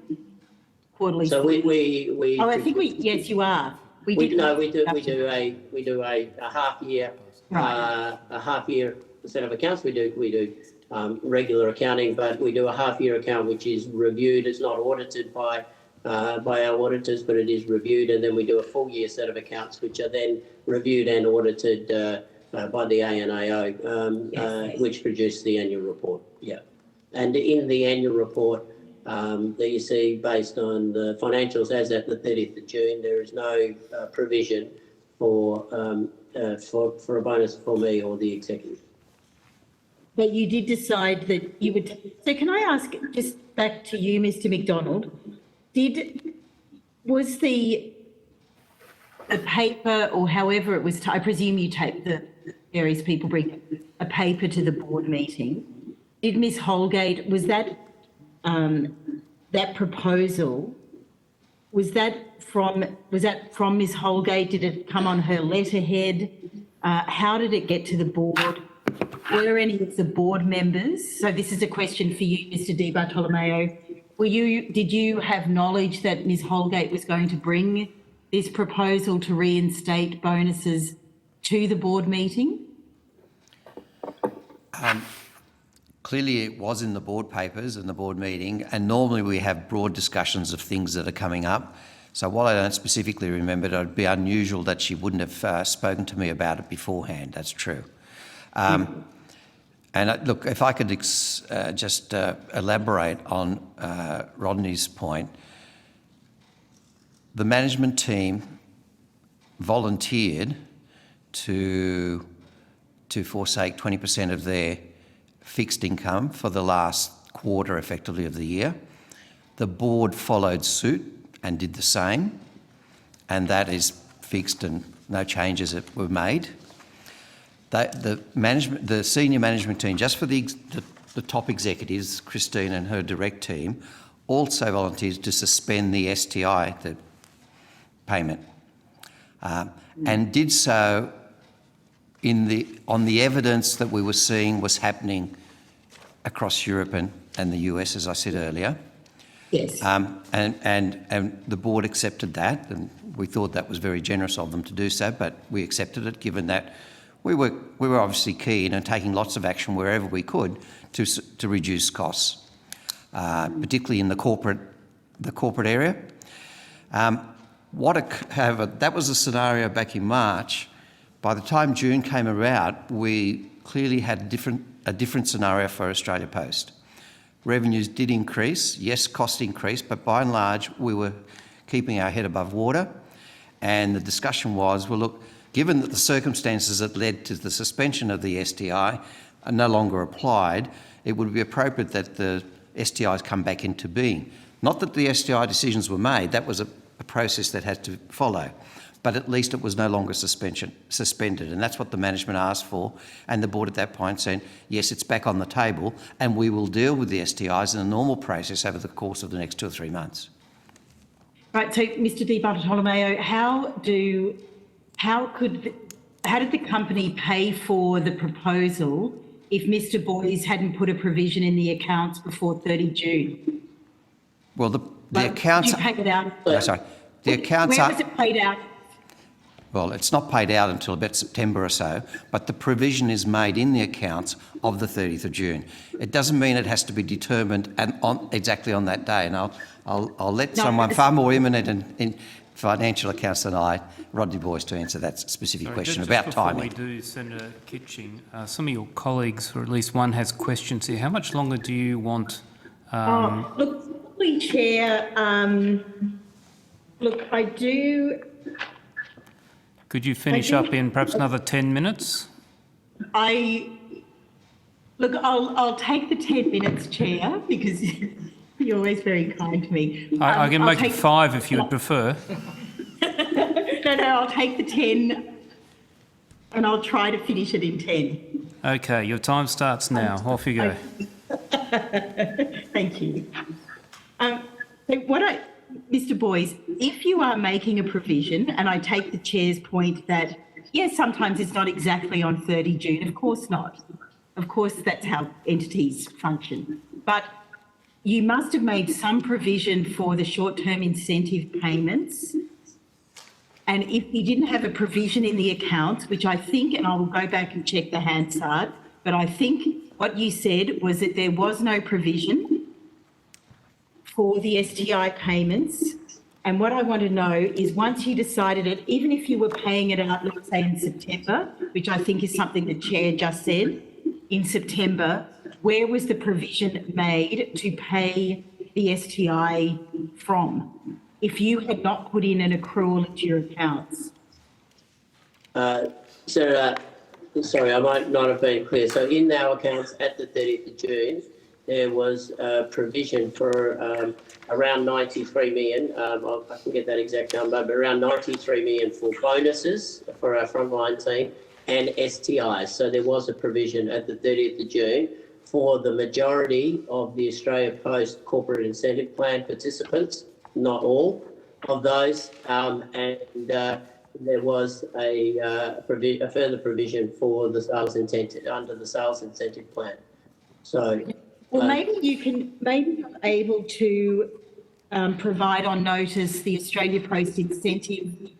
S4: So we.
S8: Oh, I think yes, you are.
S4: We do a half year,
S8: right.
S4: A half year set of accounts. We do regular accounting, but we do a half year account which is reviewed. It's not audited by our auditors, but it is reviewed, and then we do a full year set of accounts which are then reviewed and audited by the ANAO, which produce the annual report. Yeah, and in the annual report that you see, based on the financials as at the 30th of June, there is no provision for a bonus for me or the executive.
S8: But you did decide that you would. So can I ask, just back to you, Mr. Mcdonald, was the paper, or however it was, I presume you taped the various people bring a paper to the board meeting. Did Ms. Holgate, was that proposal, was that from Ms. Holgate? Did it come on her letterhead? How did it get to the board? Were any of the board members? So this is a question for you, Mr. Di Bartolomeo. Did you have knowledge that Ms. Holgate was going to bring this proposal to reinstate bonuses to the board meeting?
S2: Clearly it was in the board papers and the board meeting, and normally we have broad discussions of things that are coming up. So while I don't specifically remember it, it would be unusual that she wouldn't have spoken to me about it beforehand. That's true. And look, if I could just elaborate on Rodney's point, the management team volunteered to forsake 20% of their fixed income for the last quarter, effectively, of the year. The board followed suit and did the same. and that is fixed and no changes that were made. The senior management team, just for the top executives, Christine and her direct team, also volunteered to suspend the STI, the payment, and did so on the evidence that we were seeing was happening across Europe and the US, as I said earlier.
S8: Yes.
S2: And the board accepted that, and we thought that was very generous of them to do so, but we accepted it given that we were obviously keen and taking lots of action wherever we could to reduce costs, particularly in the corporate area. However, that was a scenario back in March. By the time June came around, we clearly had a different scenario for Australia Post. Revenues did increase, yes, cost increased, but by and large, we were keeping our head above water. And the discussion was, well, look, given that the circumstances that led to the suspension of the STI are no longer applied, it would be appropriate that the STIs come back into being. Not that the STI decisions were made, that was a process that had to follow, but at least it was no longer suspended, and that's what the management asked for, and the board at that point said, yes, it's back on the table, and we will deal with the STIs in a normal process over the course of the next 2 or 3 months.
S8: Right, so Mr. Di Bartolomeo, how did the company pay for the proposal if Mr. Boys hadn't put a provision in the accounts before 30 June?
S2: Well, the accounts...
S8: Did you pay it out?
S2: No, sorry. The accounts
S8: Where was it paid out?
S2: Well, it's not paid out until about September or so, but the provision is made in the accounts of the 30th of June. It doesn't mean it has to be determined exactly on that day, and I'll let someone far more eminent in financial accounts than I, Rodney Boyce, to answer that specific question about timing.
S1: Before we do, Senator Kitching, some of your colleagues, or at least one, has questions here. How much longer do you want?
S8: Look, Chair, look, I do...
S1: Could you finish up in perhaps another 10 minutes?
S8: Look, I'll take the 10 minutes, Chair, because you're always very kind to me.
S1: I can make it 5 if you would prefer.
S8: No, I'll take the 10 and I'll try to finish it in 10.
S1: Okay, your time starts now. Off you go.
S8: Thank you. Mr. Boyce, if you are making a provision, and I take the Chair's point that, yes, sometimes it's not exactly on 30 June, of course not. Of course, that's how entities function. But you must have made some provision for the short-term incentive payments. And if you didn't have a provision in the accounts, which I think, and I will go back and check the Hansard, but I think what you said was that there was no provision for the STI payments. And what I want to know is, once you decided it, even if you were paying it out, let's say in September, which I think is something the Chair just said, in September, where was the provision made to pay the STI from, if you had not put in an accrual into your accounts?
S4: Sorry, I might not have been clear. So in our accounts at the 30th of June, there was a provision for around 93 million. I can get that exact number, but around 93 million for bonuses for our frontline team and STIs. So there was a provision at the 30th of June for the majority of the Australia Post Corporate Incentive Plan participants, not all of those, and there was a further provision for the sales incentive under the sales incentive plan. So.
S8: Well, maybe you're able to provide on notice the Australia Post Incentive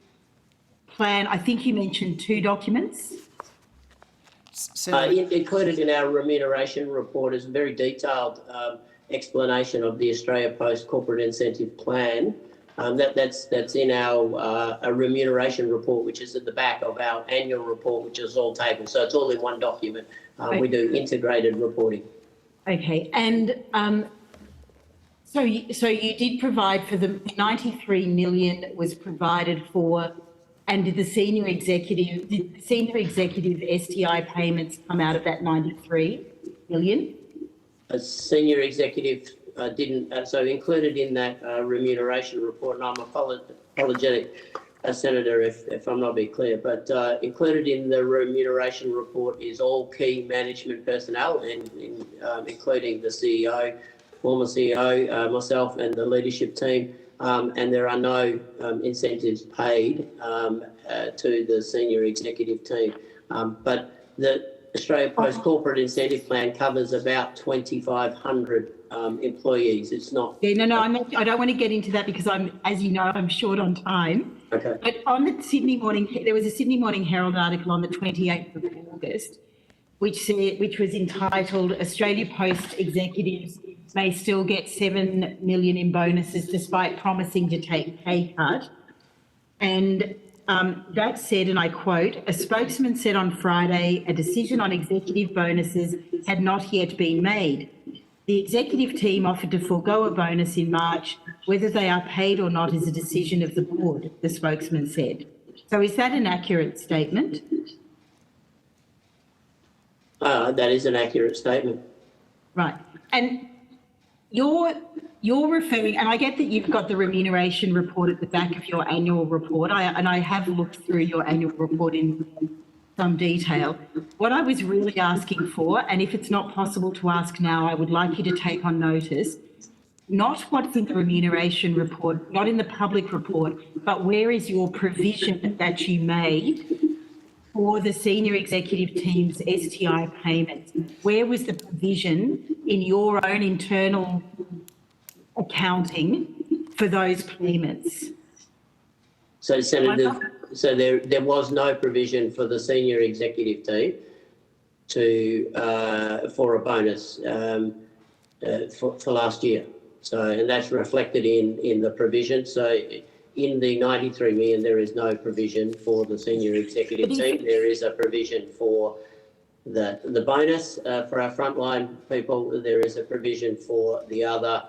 S8: Plan. I think you mentioned 2 documents.
S4: Included in our remuneration report is a very detailed explanation of the Australia Post Corporate Incentive Plan. That's in our remuneration report, which is at the back of our annual report, which is all tabled. So it's all in one document. We do integrated reporting.
S8: Okay, and so you did provide for the 93 million was provided for, and did the senior executive STI payments come out of that 93 million?
S4: A senior executive didn't, so included in that remuneration report, and I'm apologetic Senator, if I'm not being clear, but included in the remuneration report is all key management personnel, including the CEO, former CEO, myself, and the leadership team. And there are no incentives paid to the senior executive team. But the Australia Post Corporate Incentive Plan covers about 2,500 employees. It's not.
S8: Yeah, no, I don't want to get into that because as you know, I'm short on time.
S4: Okay.
S8: But on the Sydney Morning, there was a Sydney Morning Herald article on the 28th of August, which was entitled "Australia Post Executives May Still Get $7 million in bonuses despite promising to take pay cut." And that said, and I quote, "A spokesman said on Friday a decision on executive bonuses had not yet been made. The executive team offered to forego a bonus in March. Whether they are paid or not is a decision of the board," the spokesman said. So is that an accurate statement?
S4: That is an accurate statement.
S8: Right. And you're referring, and I get that you've got the remuneration report at the back of your annual report, and I have looked through your annual report in some detail. What I was really asking for, and if it's not possible to ask now, I would like you to take on notice, not what's in the remuneration report, not in the public report, but where is your provision that you made for the senior executive team's STI payments? Where was the provision in your own internal accounting for those payments?
S4: So, Senator, there was no provision for the senior executive team for a bonus for last year. So, and that's reflected in the provision. So, in the 93 million, there is no provision for the senior executive team. There is a provision for the bonus for our frontline people. There is a provision for the other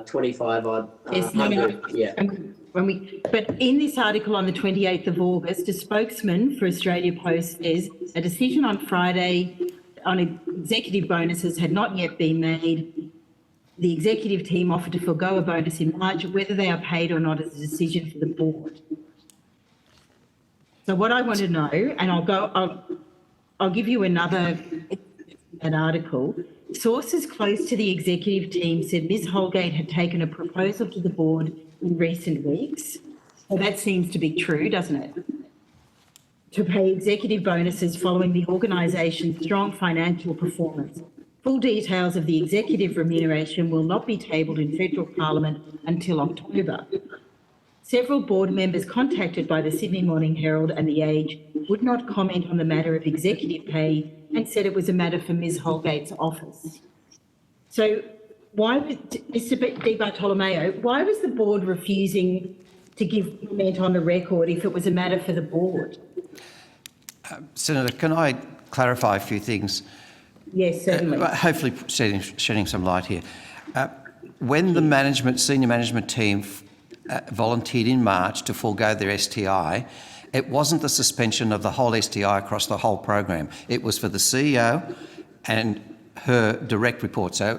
S4: 25 odd. Yeah.
S8: But in this article on the 28th of August, a spokesman for Australia Post says a decision on Friday on executive bonuses had not yet been made. The executive team offered to forego a bonus in March. Whether they are paid or not is a decision for the board. So what I want to know, and I'll give you an article. Sources close to the executive team said Ms. Holgate had taken a proposal to the board in recent weeks. Well, that seems to be true, doesn't it? To pay executive bonuses following the organisation's strong financial performance. Full details of the executive remuneration will not be tabled in federal parliament until October. Several board members contacted by the Sydney Morning Herald and The Age would not comment on the matter of executive pay and said it was a matter for Ms. Holgate's office. So why, Mr. Di Bartolomeo, why was the board refusing to give comment on the record if it was a matter for the board?
S2: Senator, can I clarify a few things?
S8: Yes, certainly.
S2: Hopefully shedding some light here. When the senior management team volunteered in March to forego their STI, it wasn't the suspension of the whole STI across the whole program. It was for the CEO and her direct report. So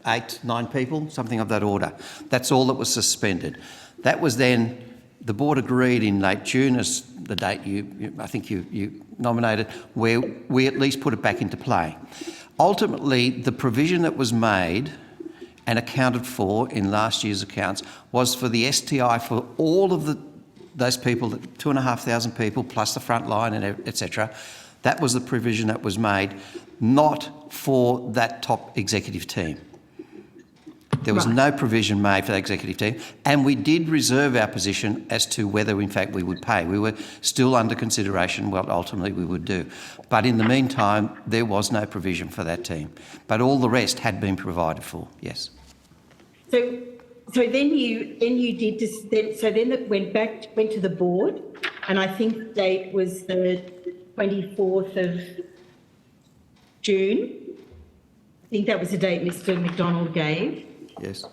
S2: 8, 9 people, something of that order. That's all that was suspended. That was then, the board agreed in late June, as the date I think you nominated, where we at least put it back into play. Ultimately, the provision that was made and accounted for in last year's accounts was for the STI for all of those people, 2,500 people plus the front line and etc. That was the provision that was made, not for that top executive team. There was no provision made for the executive team, and we did reserve our position as to whether, in fact, we would pay. We were still under consideration what ultimately we would do. But in the meantime, there was no provision for that team. But all the rest had been provided for, yes.
S8: So then you did this. So then it went to the board, and I think the date was the 24th of June. I think that was the date Mr. Mcdonald gave.
S2: Yes.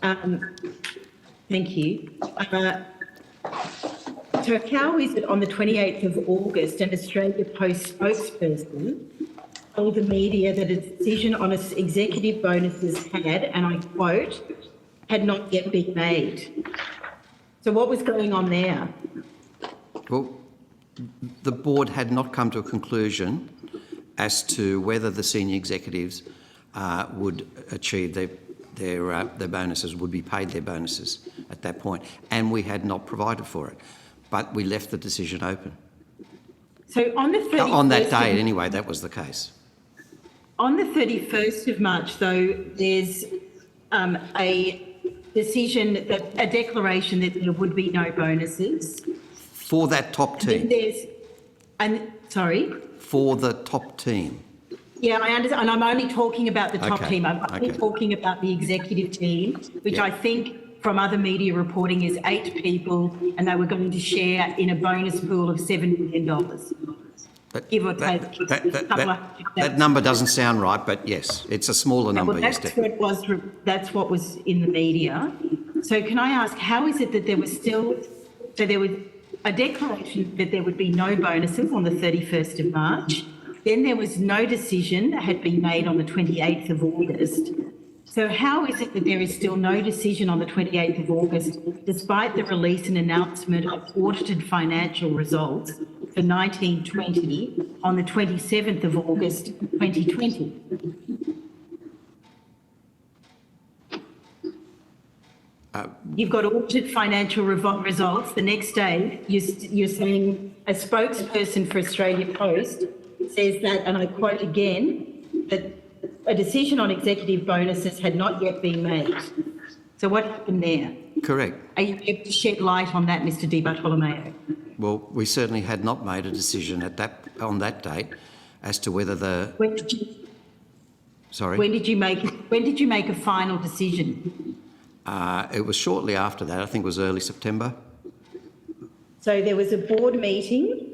S8: Thank you. So how is it on the 28th of August an Australia Post spokesperson told the media that a decision on its executive bonuses had, and I quote, had not yet been made? So what was going on there?
S2: Well, the board had not come to a conclusion as to whether the senior executives would achieve their bonuses, would be paid their bonuses at that point, and we had not provided for it. But we left the decision open.
S8: So on the 31st
S2: On that day, anyway, that was the case.
S8: On the 31st of March, though, there's a decision, a declaration that there would be no bonuses.
S2: For that top team.
S8: Sorry?
S2: For the top team.
S8: Yeah, I understand, and I'm only talking about the top
S2: Okay,
S8: team. I'm only talking about the executive team, which I think from other media reporting is 8 people, and they were going to share in a bonus pool of $7 million. Give or take.
S2: That number doesn't sound right, but yes, it's a smaller number.
S8: Well, that's what was in the media. So can I ask, how is it that there was a declaration that there would be no bonuses on the 31st of March? Then there was no decision that had been made on the 28th of August. So how is it that there is still no decision on the 28th of August, despite the release and announcement of audited financial results for 1920 on the 27th of August 2020? You've got audited financial results. The next day, you're saying a spokesperson for Australia Post says that, and I quote again, that a decision on executive bonuses had not yet been made. So what happened there?
S2: Correct.
S8: Are you able to shed light on that, Mr. Di Bartolomeo?
S2: Well, we certainly had not made a decision on that date as to whether the...
S8: When did you...
S2: Sorry?
S8: When did you make a final decision?
S2: It was shortly after that. I think it was early September.
S8: So there was a board meeting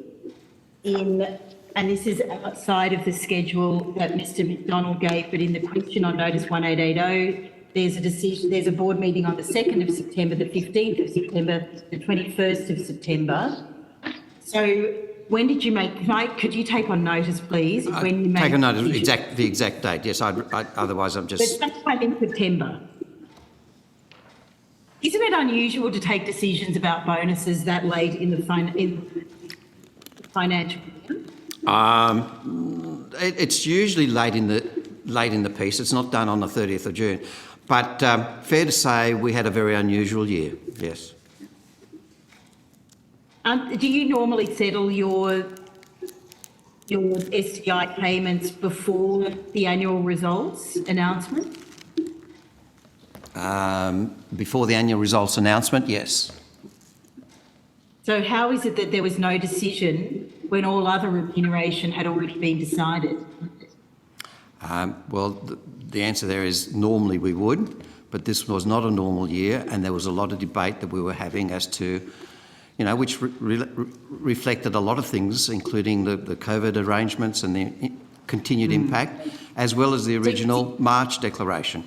S8: and this is outside of the schedule that Mr. Mcdonald gave, but in the question on notice 1880, there's a board meeting on the 2nd of September, the 15th of September, the 21st of September. So when did you could you take on notice, please? When you
S2: take on notice, the exact date, yes. Otherwise I'm just...
S8: But sometime in September. Isn't it unusual to take decisions about bonuses that late in the financial year?
S2: It's usually late in the piece. It's not done on the 30th of June. But fair to say we had a very unusual year, yes.
S8: Do you normally settle your STI payments before the annual results announcement?
S2: Before the annual results announcement, yes.
S8: So how is it that there was no decision when all other remuneration had already been decided?
S2: Well, the answer there is normally we would, but this was not a normal year, and there was a lot of debate that we were having as to, which reflected a lot of things, including the COVID arrangements and the continued impact, as well as the original March declaration.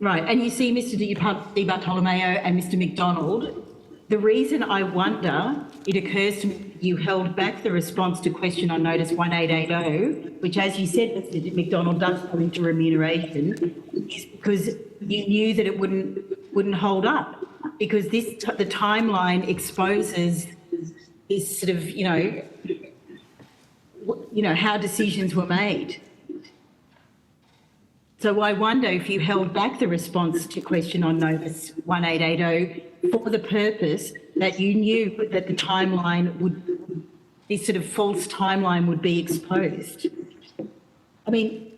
S8: Right, and you see, Mr. Di Bartolomeo and Mr. Mcdonald, the reason I wonder, it occurs to me, you held back the response to question on notice 1880, which, as you said, Mr. Mcdonald, does come into remuneration, is because you knew that it wouldn't hold up, because the timeline exposes this sort of, how decisions were made. So I wonder if you held back the response to question on notice 1880 for the purpose that you knew that the timeline this sort of false timeline would be exposed. I mean,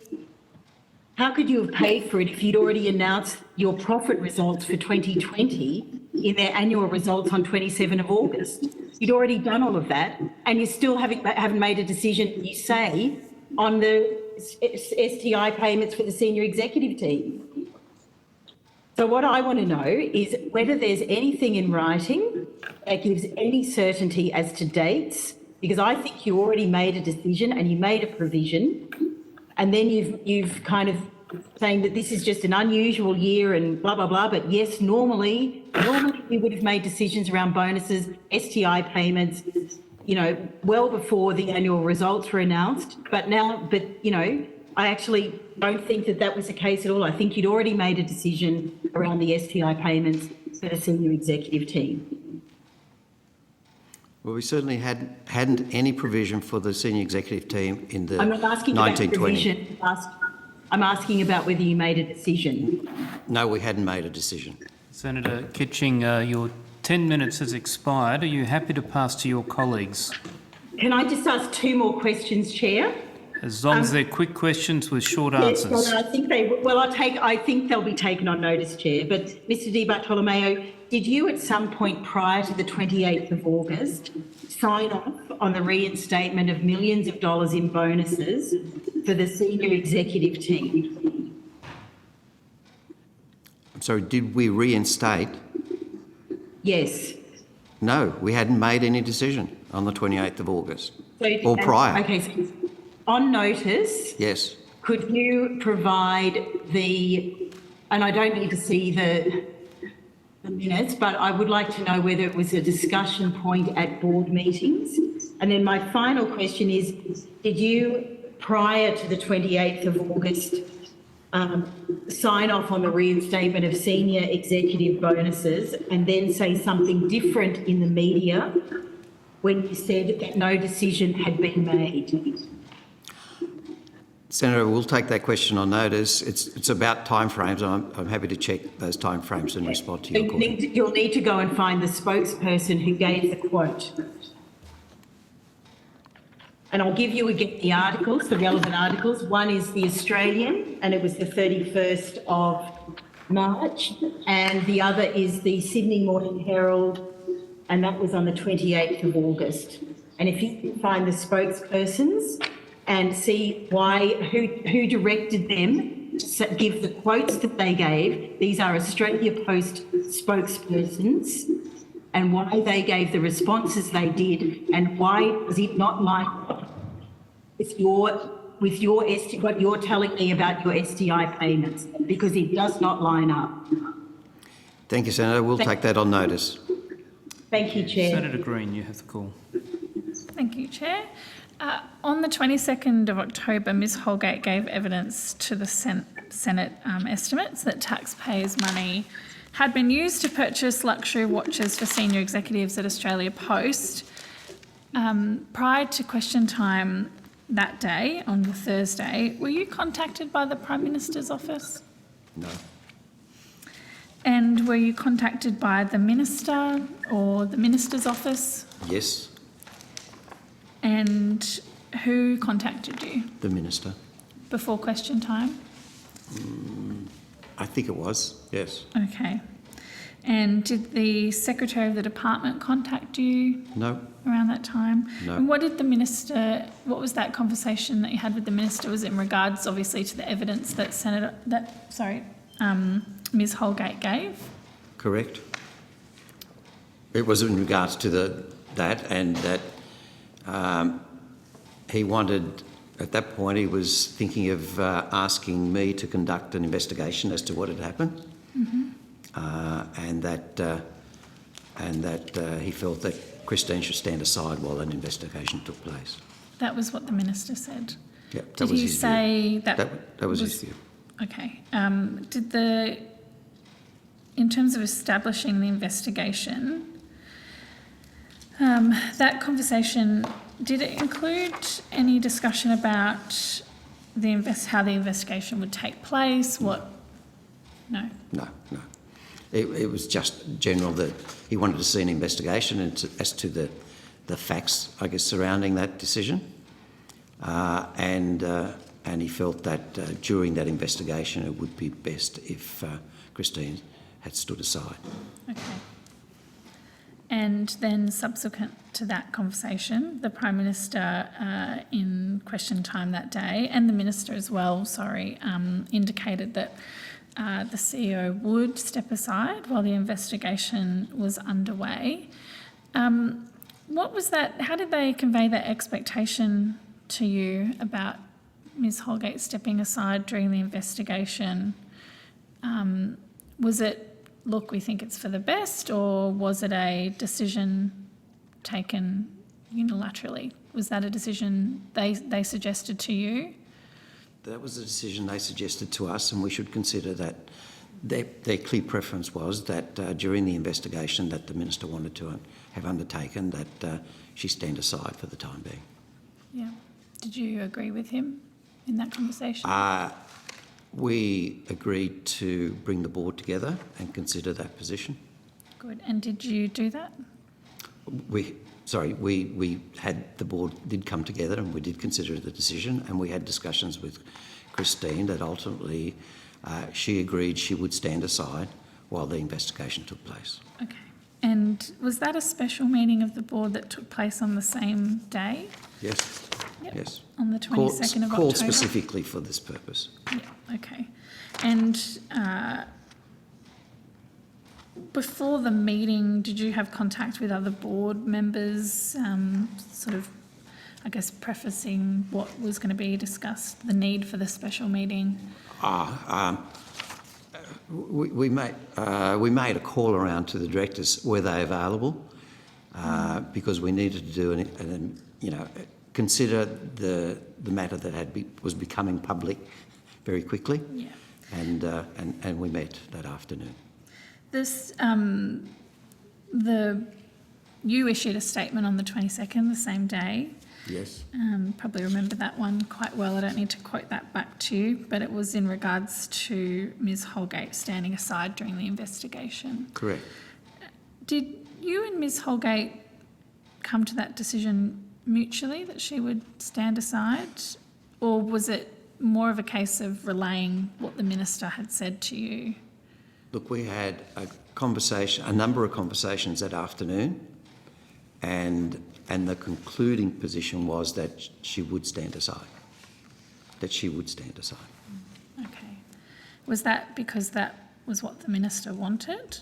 S8: how could you have paid for it if you'd already announced your profit results for 2020 in their annual results on 27 of August? You'd already done all of that, and you still haven't made a decision, you say, on the STI payments for the senior executive team. So what I want to know is whether there's anything in writing that gives any certainty as to dates, because I think you already made a decision and you made a provision, and then you've kind of saying that this is just an unusual year and blah, blah, blah. But yes, normally we would have made decisions around bonuses, STI payments, well before the annual results were announced. But I actually don't think that was the case at all. I think you'd already made a decision around the STI payments for the senior executive team.
S2: Well, we certainly hadn't any provision for the senior executive team in the
S8: I'm not asking
S2: 1920.
S8: about provision. I'm asking about whether you made a decision.
S2: No, we hadn't made a decision.
S1: Senator Kitching, your 10 minutes has expired. Are you happy to pass to your colleagues?
S8: Can I just ask 2 more questions, Chair?
S1: As long as they're quick questions with short
S8: Yes,
S1: answers.
S8: well, I think they'll be taken on notice, Chair. But Mr. Di Bartolomeo, did you at some point prior to the 28th of August sign off on the reinstatement of millions of dollars in bonuses for the senior executive team?
S2: I'm sorry, did we reinstate?
S8: Yes.
S2: No, we hadn't made any decision on the 28th of August. Or
S8: So,
S2: prior.
S8: Okay, so on notice,
S2: Yes.
S8: could you provide and I don't need to see the minutes, but I would like to know whether it was a discussion point at board meetings. And then my final question is, did you, prior to the 28th of August, sign off on the reinstatement of senior executive bonuses and then say something different in the media when you said that no decision had been made?
S2: Senator, we'll take that question on notice. It's about timeframes. I'm happy to check those timeframes and respond to your question.
S8: You'll need to go and find the spokesperson who gave the quote. And I'll give you again the articles, the relevant articles. One is The Australian, and it was the 31st of March. And the other is the Sydney Morning Herald, and that was on the 28th of August. And if you can find the spokespersons and see who directed them to give the quotes that they gave, these are Australia Post spokespersons, and why they gave the responses they did, and why does it not line up with what you're telling me about your STI payments, because it does not line up.
S2: Thank you, Senator. We'll take that on notice.
S8: Thank you, Chair.
S1: Senator Green, you have the call.
S3: Thank you, Chair. On the 22nd of October, Ms Holgate gave evidence to the Senate estimates that taxpayers' money had been used to purchase luxury watches for senior executives at Australia Post. Prior to question time that day, on the Thursday, were you contacted by the Prime Minister's office?
S2: No.
S3: And were you contacted by the Minister or the Minister's office?
S2: Yes,
S3: And who contacted you
S2: the Minister.
S3: before question time?
S2: I think it was, yes.
S3: Okay. And did the Secretary of the Department contact you
S2: No,
S3: around that time?
S2: No.
S3: And what was that conversation that you had with the Minister? Was it in regards, obviously, to the evidence that Ms Holgate gave?
S2: correct. It was in regards to that and that he wanted, at that point, he was thinking of asking me to conduct an investigation as to what had happened. And that he felt that Christine should stand aside while an investigation took place.
S3: That was what the Minister said.
S2: Yeah, that
S3: Did
S2: was
S3: he
S2: his
S3: say
S2: view.
S3: that
S2: That was his view.
S3: Okay. In terms of establishing the investigation, that conversation, did it include any discussion about how the investigation would take place? No.
S2: No. It was just general that he wanted to see an investigation as to the facts, I guess, surrounding that decision. And he felt that during that investigation it would be best if Christine had stood aside.
S3: Okay. And then subsequent to that conversation, the Prime Minister in question time that day, and the Minister as well, indicated that the CEO would step aside while the investigation was underway. What was that? How did they convey that expectation to you about Ms Holgate stepping aside during the investigation? Was it, look, we think it's for the best, or was it a decision taken unilaterally? Was that a decision they suggested to you?
S2: That was a decision they suggested to us, and we should consider their clear preference was that during the investigation that the Minister wanted to have undertaken, that she stand aside for the time being.
S3: Yeah. Did you agree with him in that conversation?
S2: We agreed to bring the board together and consider that position.
S3: Good. And did you do that?
S2: We had, the board did come together and we did consider the decision, and we had discussions with Christine that ultimately she agreed she would stand aside while the investigation took place.
S3: Okay. And was that a special meeting of the board that took place on the same day?
S2: Yes.
S3: Yep.
S2: Yes.
S3: On the 22nd of
S2: Called
S3: October?
S2: specifically for this purpose.
S3: Yeah, okay. And before the meeting, did you have contact with other board members, sort of, I guess, prefacing what was going to be discussed, the need for the special meeting?
S2: We made a call around to the directors, were they available, because we needed to do consider the matter that was becoming public very quickly.
S3: Yeah.
S2: And we met that afternoon.
S3: This, you issued a statement on the 22nd, the same day.
S2: Yes.
S3: Probably remember that one quite well. I don't need to quote that back to you, but it was in regards to Ms. Holgate standing aside during the investigation.
S2: Correct.
S3: Did you and Ms. Holgate come to that decision mutually, that she would stand aside, or was it more of a case of relaying what the Minister had said to you?
S2: Look, we had a number of conversations that afternoon, and the concluding position was that she would stand aside. Okay.
S3: Was that because that was what the Minister wanted?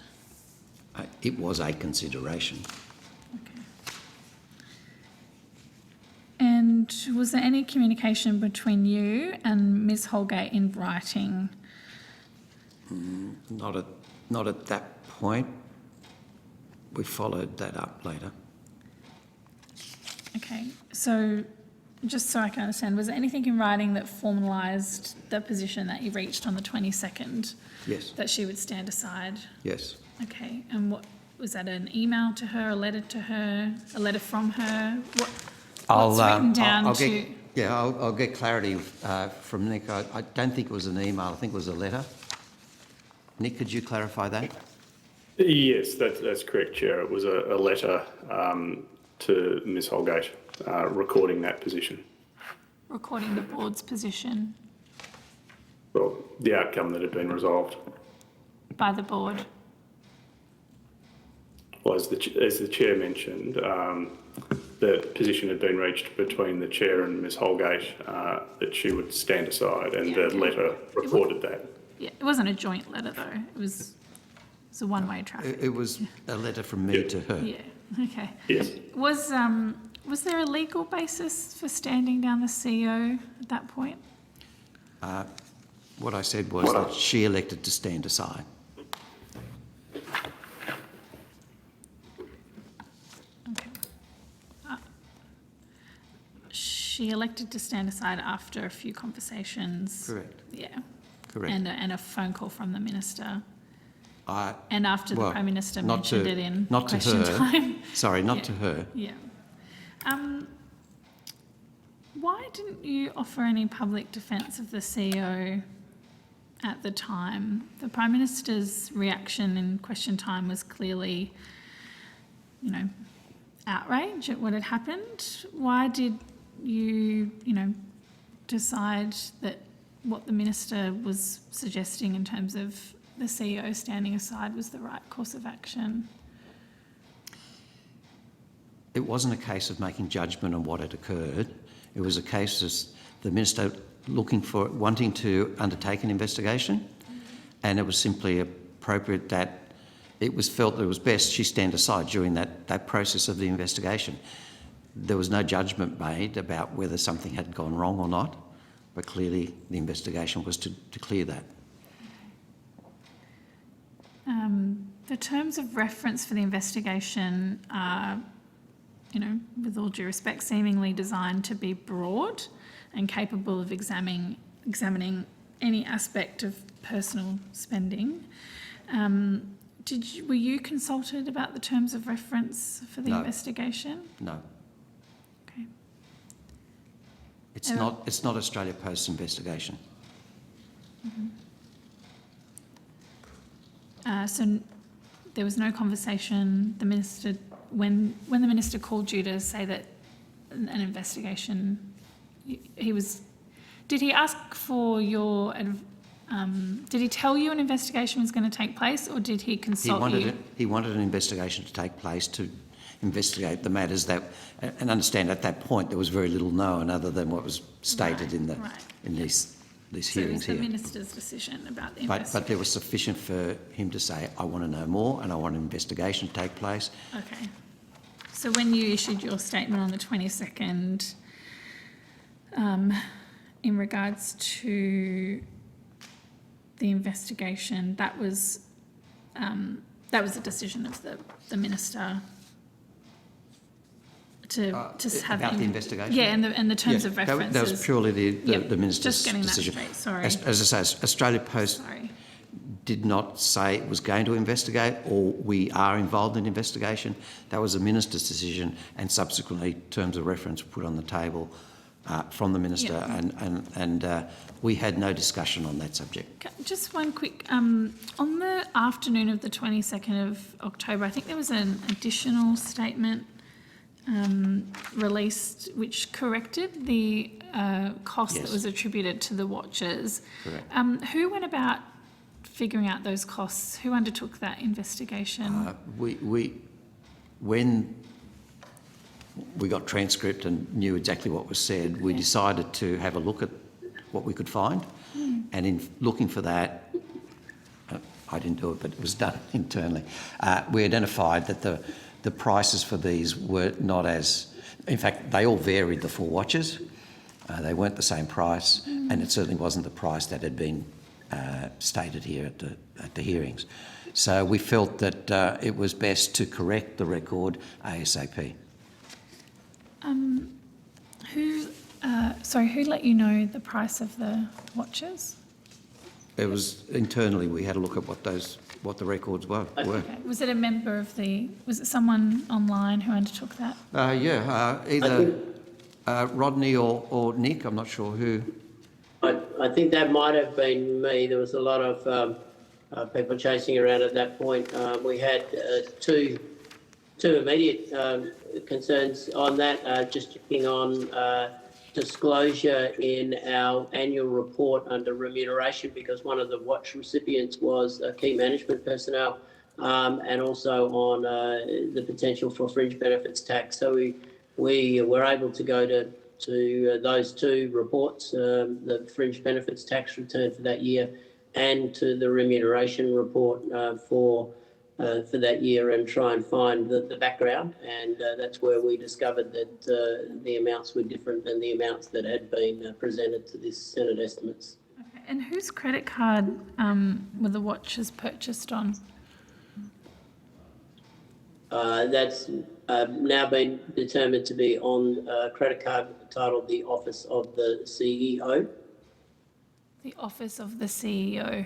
S2: It was a consideration.
S3: Okay. And was there any communication between you and Ms. Holgate in writing?
S2: Not at that point. We followed that up later.
S3: Okay, so just so I can understand, was there anything in writing that formalised the position that you reached on the 22nd?
S2: Yes.
S3: That she would stand aside?
S2: Yes.
S3: Okay, and what was that, an email to her, a letter to her, a letter from her? What's written down
S2: I'll get clarity from Nick. I don't think it was an email. I think it was a letter. Nick, could you clarify that?
S5: Yes, that's correct, Chair. It was a letter to Ms. Holgate recording that position.
S3: Recording the board's position
S5: Well, the outcome that had been resolved.
S3: by the board?
S5: Well, as the Chair mentioned, the position had been reached between the Chair and Ms. Holgate that she would stand aside, and the letter recorded that.
S3: Yeah, it wasn't a joint letter though. It was a one-way traffic.
S2: It was a letter from me to her.
S3: Yeah. Okay.
S5: Yes.
S3: Was there a legal basis for standing down the CEO at that point?
S2: What I said was that she elected to stand aside.
S3: Okay. She elected to stand aside after a few conversations.
S2: Correct.
S3: Yeah.
S2: Correct.
S3: And a phone call from the Minister.
S2: I
S3: And after the Prime Minister mentioned it in
S2: not to
S3: question
S2: her.
S3: time.
S2: Sorry, not
S3: Yeah.
S2: to her.
S3: Yeah. Why didn't you offer any public defence of the CEO at the time? The Prime Minister's reaction in question time was clearly, outrage at what had happened. Why did you, decide that what the Minister was suggesting in terms of the CEO standing aside was the right course of action?
S2: It wasn't a case of making judgment on what had occurred. It was a case of the Minister wanting to undertake an investigation, and it was simply appropriate that it was felt that it was best she stand aside during that process of the investigation. There was no judgment made about whether something had gone wrong or not, but clearly the investigation was to clear that.
S3: The terms of reference for the investigation are, with all due respect, seemingly designed to be broad and capable of examining any aspect of personal spending. Were you consulted about the terms of reference for the
S2: No.
S3: investigation?
S2: No.
S3: Okay.
S2: It's not Australia Post's investigation.
S3: So there was no conversation. The minister, when the minister called you to say that an investigation, did he ask for your? Did he tell you an investigation was going to take place, or did he consult you?
S2: He wanted an investigation to take place to investigate the matters that, and understand at that point there was very little known other than what was stated in these
S3: So it
S2: hearings
S3: was the
S2: here.
S3: minister's decision about the investigation.
S2: But there was sufficient for him to say, I want to know more and I want an investigation to take place.
S3: Okay. So when you issued your statement on the 22nd, in regards to the investigation, that was a decision of the minister to have
S2: about the investigation?
S3: Yeah, and the terms of
S2: that
S3: references.
S2: was purely the minister's
S3: Just getting
S2: decision.
S3: that straight. Sorry.
S2: As I say, Australia Post
S3: Sorry.
S2: did not say it was going to investigate or we are involved in investigation. That was the minister's decision, and subsequently terms of reference were put on the table from the minister, and we had no discussion on that subject.
S3: Just one quick, on the afternoon of the 22nd of October, I think there was an additional statement released which corrected the cost that was attributed to the watches.
S2: Correct.
S3: Who went about figuring out those costs? Who undertook that investigation?
S2: When we got transcript and knew exactly what was said, we decided to have a look at what we could find. And in looking for that, I didn't do it, but it was done internally. We identified that the prices for these were not as... In fact, they all varied, the 4 watches. They weren't the same price, and it certainly wasn't the price that had been stated here at the hearings. So we felt that it was best to correct the record ASAP.
S3: Who let you know the price of the watches?
S2: It was internally, we had a look at what the records were.
S3: Okay. Was it a member of was it someone online who undertook that?
S2: Either Rodney or Nick, I'm not sure who.
S4: I think that might have been me. There was a lot of people chasing around at that point. We had two immediate concerns on that, just checking on disclosure in our annual report under remuneration, because one of the watch recipients was key management personnel, and also on the potential for fringe benefits tax. So we were able to go to those 2 reports, the fringe benefits tax return for that year and to the remuneration report for that year, and try and find the background, and that's where we discovered that the amounts were different than the amounts that had been presented to this Senate estimates.
S3: Okay. And whose credit card were the watches purchased on?
S4: That's now been determined to be on a credit card titled the Office of the CEO.
S3: The Office of the CEO.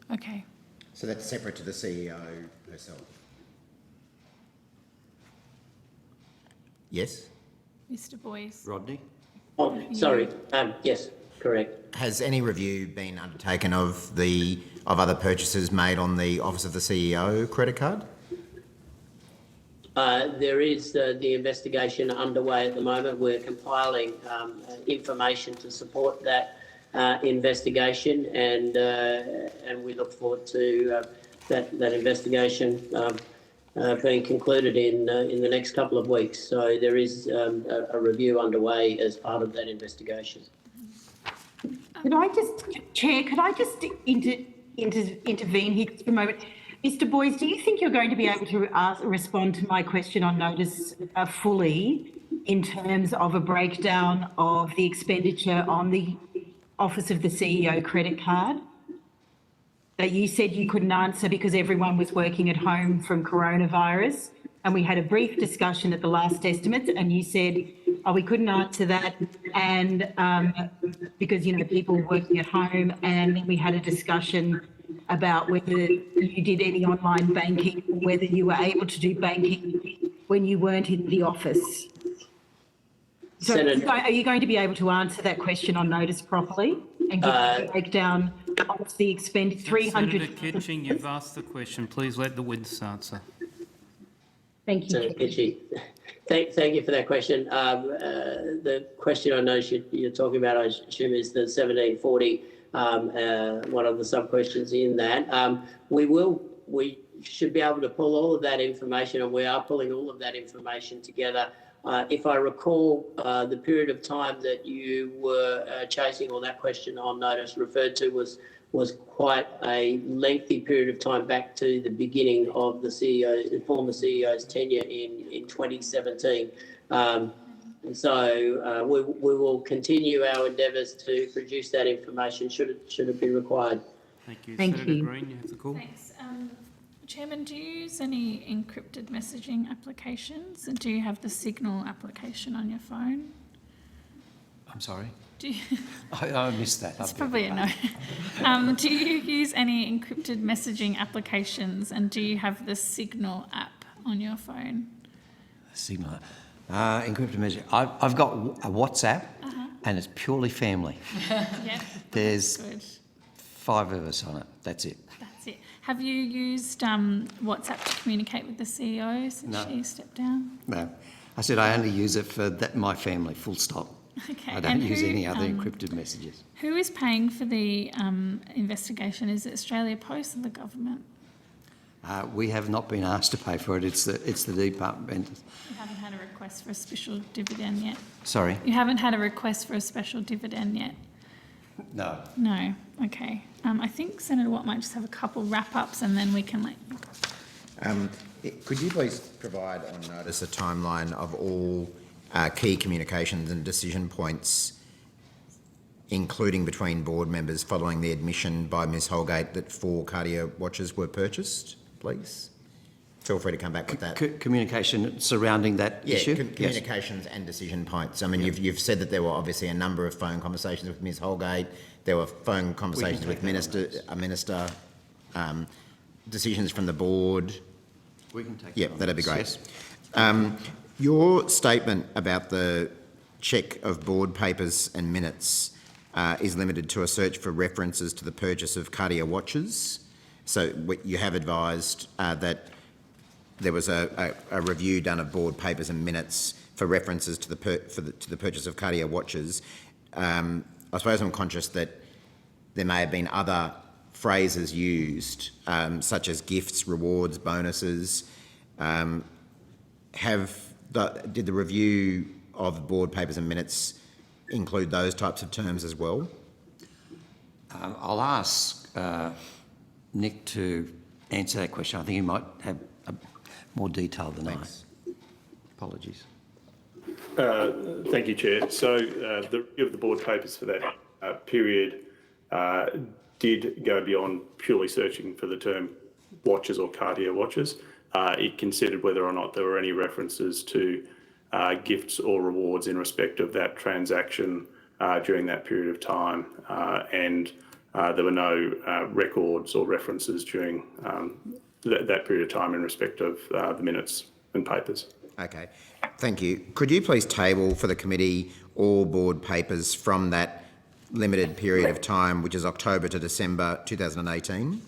S3: Okay.
S7: So that's separate to the CEO herself? Yes?
S3: Mr. Boyce.
S2: Rodney?
S4: Oh, sorry. Yes, correct.
S7: Has any review been undertaken of other purchases made on the Office of the CEO credit card?
S4: There is the investigation underway at the moment. We're compiling information to support that investigation, and we look forward to that investigation being concluded in the next couple of weeks. So there is a review underway as part of that investigation.
S8: Chair, could I just intervene here for a moment? Mr. Boyce, do you think you're going to be able to respond to my question on notice fully in terms of a breakdown of the expenditure on the Office of the CEO credit card that you said you couldn't answer because everyone was working at home from coronavirus? And we had a brief discussion at the last estimate, and you said, oh, we couldn't answer that and because, you know, people working at home, and then we had a discussion about whether you did any online banking, whether you were able to do banking when you weren't in the office. So
S4: Senator-
S8: are you going to be able to answer that question on notice properly and give a breakdown of the expend 300?
S1: Senator Kitching, you've asked the question. Please let the witness answer.
S8: Thank you.
S4: Senator Kitching, thank you for that question. The question I know you're talking about, I assume, is the 1740, one of the sub-questions in that. We should be able to pull all of that information, and we are pulling all of that information together. If I recall, the period of time that you were chasing, or that question on notice referred to, was quite a lengthy period of time back to the beginning of the former CEO's tenure in 2017. So we will continue our endeavours to produce that information should it be required.
S1: Thank you.
S8: Thank
S1: Senator
S8: you.
S1: Green, you have the call.
S3: Thanks. Chairman, do you use any encrypted messaging applications? And do you have the Signal application on your phone?
S2: I'm sorry?
S3: Do you,
S2: I missed that.
S3: it's probably a no. Do you use any encrypted messaging applications, and do you have the Signal app on your phone?
S2: Signal. Encrypted message. I've got a WhatsApp, and it's purely family.
S3: Yeah.
S2: There's
S3: Good.
S2: 5 of us on it. That's it.
S3: That's it. Have you used WhatsApp to communicate with the CEO since
S2: No.
S3: she stepped down?
S2: No. I said I only use it for my family, full stop.
S3: Okay.
S2: I don't
S3: and
S2: use
S3: who,
S2: any other encrypted messages.
S3: Who is paying for the investigation? Is it Australia Post or the government?
S2: We have not been asked to pay for it. It's the department.
S3: You haven't had a request for a special dividend yet?
S2: Sorry?
S3: You haven't had a request for a special dividend yet?
S2: No.
S3: No. Okay. I think Senator Watt might just have a couple wrap-ups and then we can let you go.
S7: Could you please provide on notice a timeline of all key communications and decision points, including between board members, following the admission by Ms Holgate that 4 cardio watches were purchased, please? Feel free to come back with that.
S2: Communication surrounding that issue?
S7: Yeah, communications and decision points. I mean, you've said that there were obviously a number of phone conversations with Ms Holgate. There were phone conversations with minister, decisions from the board.
S2: We can take
S7: Yeah,
S2: that on
S7: that'd be
S2: notice,
S7: great.
S2: yes.
S7: Your statement about the check of board papers and minutes is limited to a search for references to the purchase of Cartier watches. So you have advised that there was a review done of board papers and minutes for references to the purchase of Cartier watches. I suppose I'm conscious that there may have been other phrases used, such as gifts, rewards, bonuses. Did the review of board papers and minutes include those types of terms as well?
S2: I'll ask Nick to answer that question. I think he might have more detail than
S7: Thanks.
S2: I. Apologies.
S5: Thank you, Chair. So the review of the board papers for that period did go beyond purely searching for the term watches or Cartier watches. It considered whether or not there were any references to gifts or rewards in respect of that transaction during that period of time, and there were no records or references during that period of time in respect of the minutes and papers.
S7: Okay, thank you. Could you please table for the committee all board papers from that limited period of time, which is October to December 2018?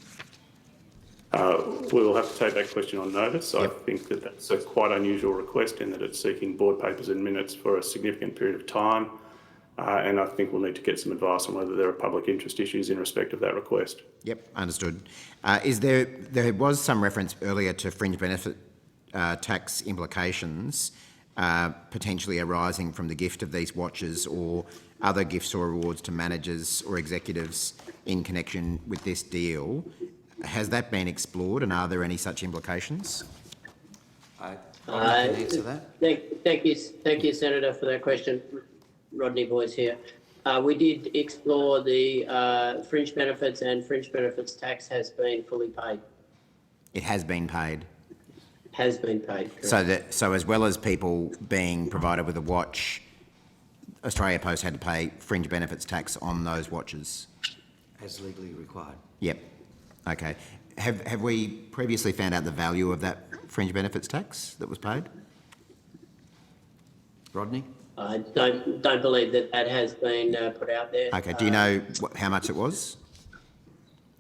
S5: We will have to take that question on notice. I think that that's a quite unusual request in that it's seeking board papers and minutes for a significant period of time, and I think we'll need to get some advice on whether there are public interest issues in respect of that request. Yep,
S7: Understood. There was some reference earlier to fringe benefit tax implications potentially arising from the gift of these watches or other gifts or rewards to managers or executives in connection with this deal. Has that been explored, and are there any such implications?
S2: I can answer that.
S4: Thank you, Senator, for that question. Rodney Boyce here. We did explore the fringe benefits, and fringe benefits tax has been fully paid.
S7: It has been paid.
S4: Has been paid. Correct.
S7: So as well as people being provided with a watch, Australia Post had to pay fringe benefits tax on those watches?
S2: As legally required.
S7: Yep. Okay. Have we previously found out the value of that fringe benefits tax that was paid? Rodney?
S4: I don't believe that has been put out there.
S7: Okay. Do you know how much it was?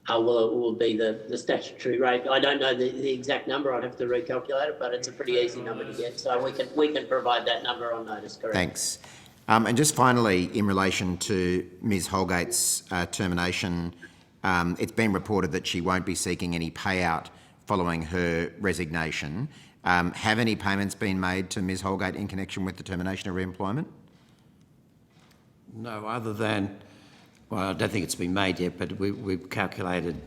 S4: Well, it will be the statutory rate. I don't know the exact number. I'd have to recalculate it, but it's a pretty easy number to get. So we can provide that number on notice, correct?
S7: Thanks. And just finally, in relation to Ms Holgate's termination, it's been reported that she won't be seeking any payout following her resignation. Have any payments been made to Ms Holgate in connection with the termination of her employment?
S2: No, other than, well, I don't think it's been made yet, but we've calculated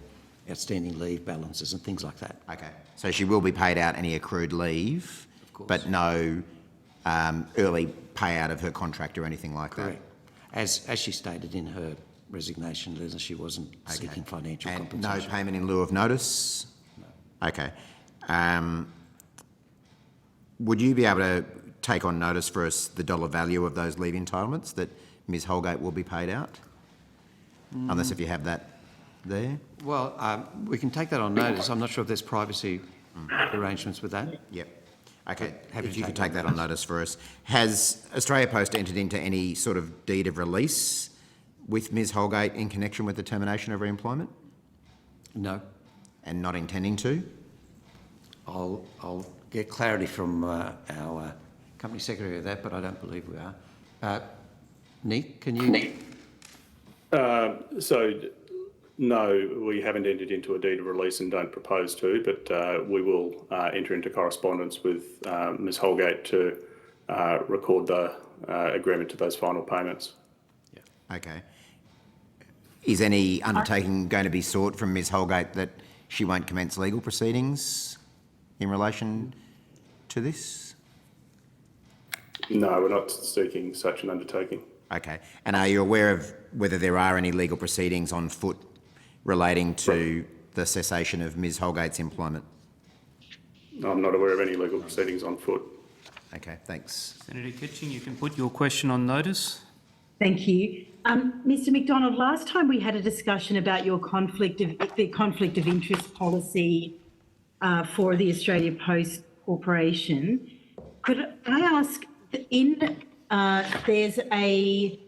S2: outstanding leave balances and things like that.
S7: Okay. So she will be paid out any accrued leave,
S2: Of course.
S7: but no early payout of her contract or anything like that?
S2: Correct. As she stated in her resignation letter, she wasn't seeking financial
S7: And
S2: compensation.
S7: no payment in lieu of notice? No. Okay. Would you be able to take on notice for us the dollar value of those leave entitlements that Ms Holgate will be paid out? Unless if you have that there?
S2: Well, we can take that on notice. I'm not sure if there's privacy arrangements with that.
S7: Yep. Okay,
S2: Happy
S7: if
S2: to
S7: you could
S2: take
S7: take
S2: that
S7: that on notice for us. Has Australia Post entered into any sort of deed of release with Ms Holgate in connection with the termination of her employment?
S2: No.
S7: And not intending to?
S2: I'll get clarity from our company secretary of that, but I don't believe we are. Nick, can you?
S5: So, no, we haven't entered into a deed of release and don't propose to, but we will enter into correspondence with Ms Holgate to record the agreement to those final payments.
S2: Yeah.
S7: Okay. Is any undertaking going to be sought from Ms Holgate that she won't commence legal proceedings in relation to this?
S5: No, we're not seeking such an undertaking.
S7: Okay. And are you aware of whether there are any legal proceedings on foot relating to the cessation of Ms Holgate's employment?
S5: I'm not aware of any legal proceedings on foot.
S7: Okay, thanks.
S1: Senator Kitching, you can put your question on notice.
S8: Thank you. Mr Mcdonald, last time we had a discussion about your conflict of interest policy for the Australia Post Corporation. Could I ask, there's a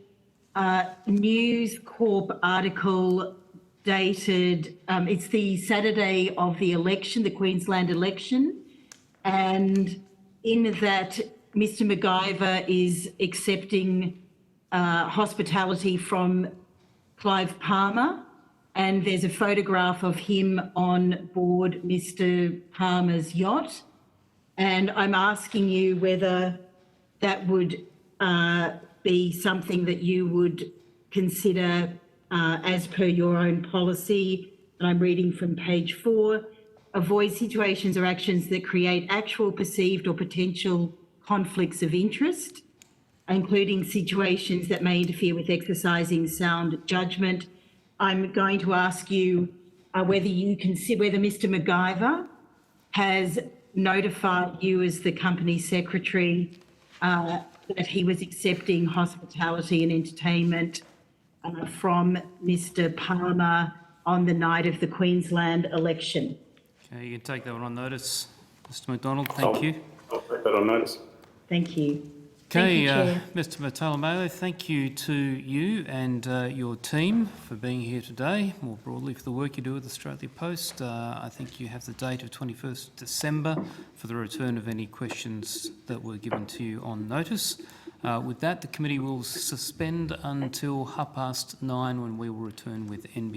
S8: News Corp article dated, it's the Saturday of the election, the Queensland election, and in that Mr MacGyver is accepting hospitality from Clive Palmer, and there's a photograph of him on board Mr Palmer's yacht, and I'm asking you whether that would be something that you would consider as per your own policy. And I'm reading from page 4, avoid situations or actions that create actual, perceived or potential conflicts of interest, including situations that may interfere with exercising sound judgment. I'm going to ask you whether you consider, whether Mr MacGyver has notified you as the company secretary that he was accepting hospitality and entertainment from Mr Palmer on the night of the Queensland election.
S1: Okay, you can take that one on notice. Mr Mcdonald, thank you.
S5: I'll take that on notice.
S8: Thank you.
S1: Okay,
S8: Chair.
S1: Mr Bartolomeo, thank you to you and your team for being here today, more broadly for the work you do with Australia Post. I think you have the date of 21st December for the return of any questions that were given to you on notice. With that, the committee will suspend until 9:30 when we will return with NB.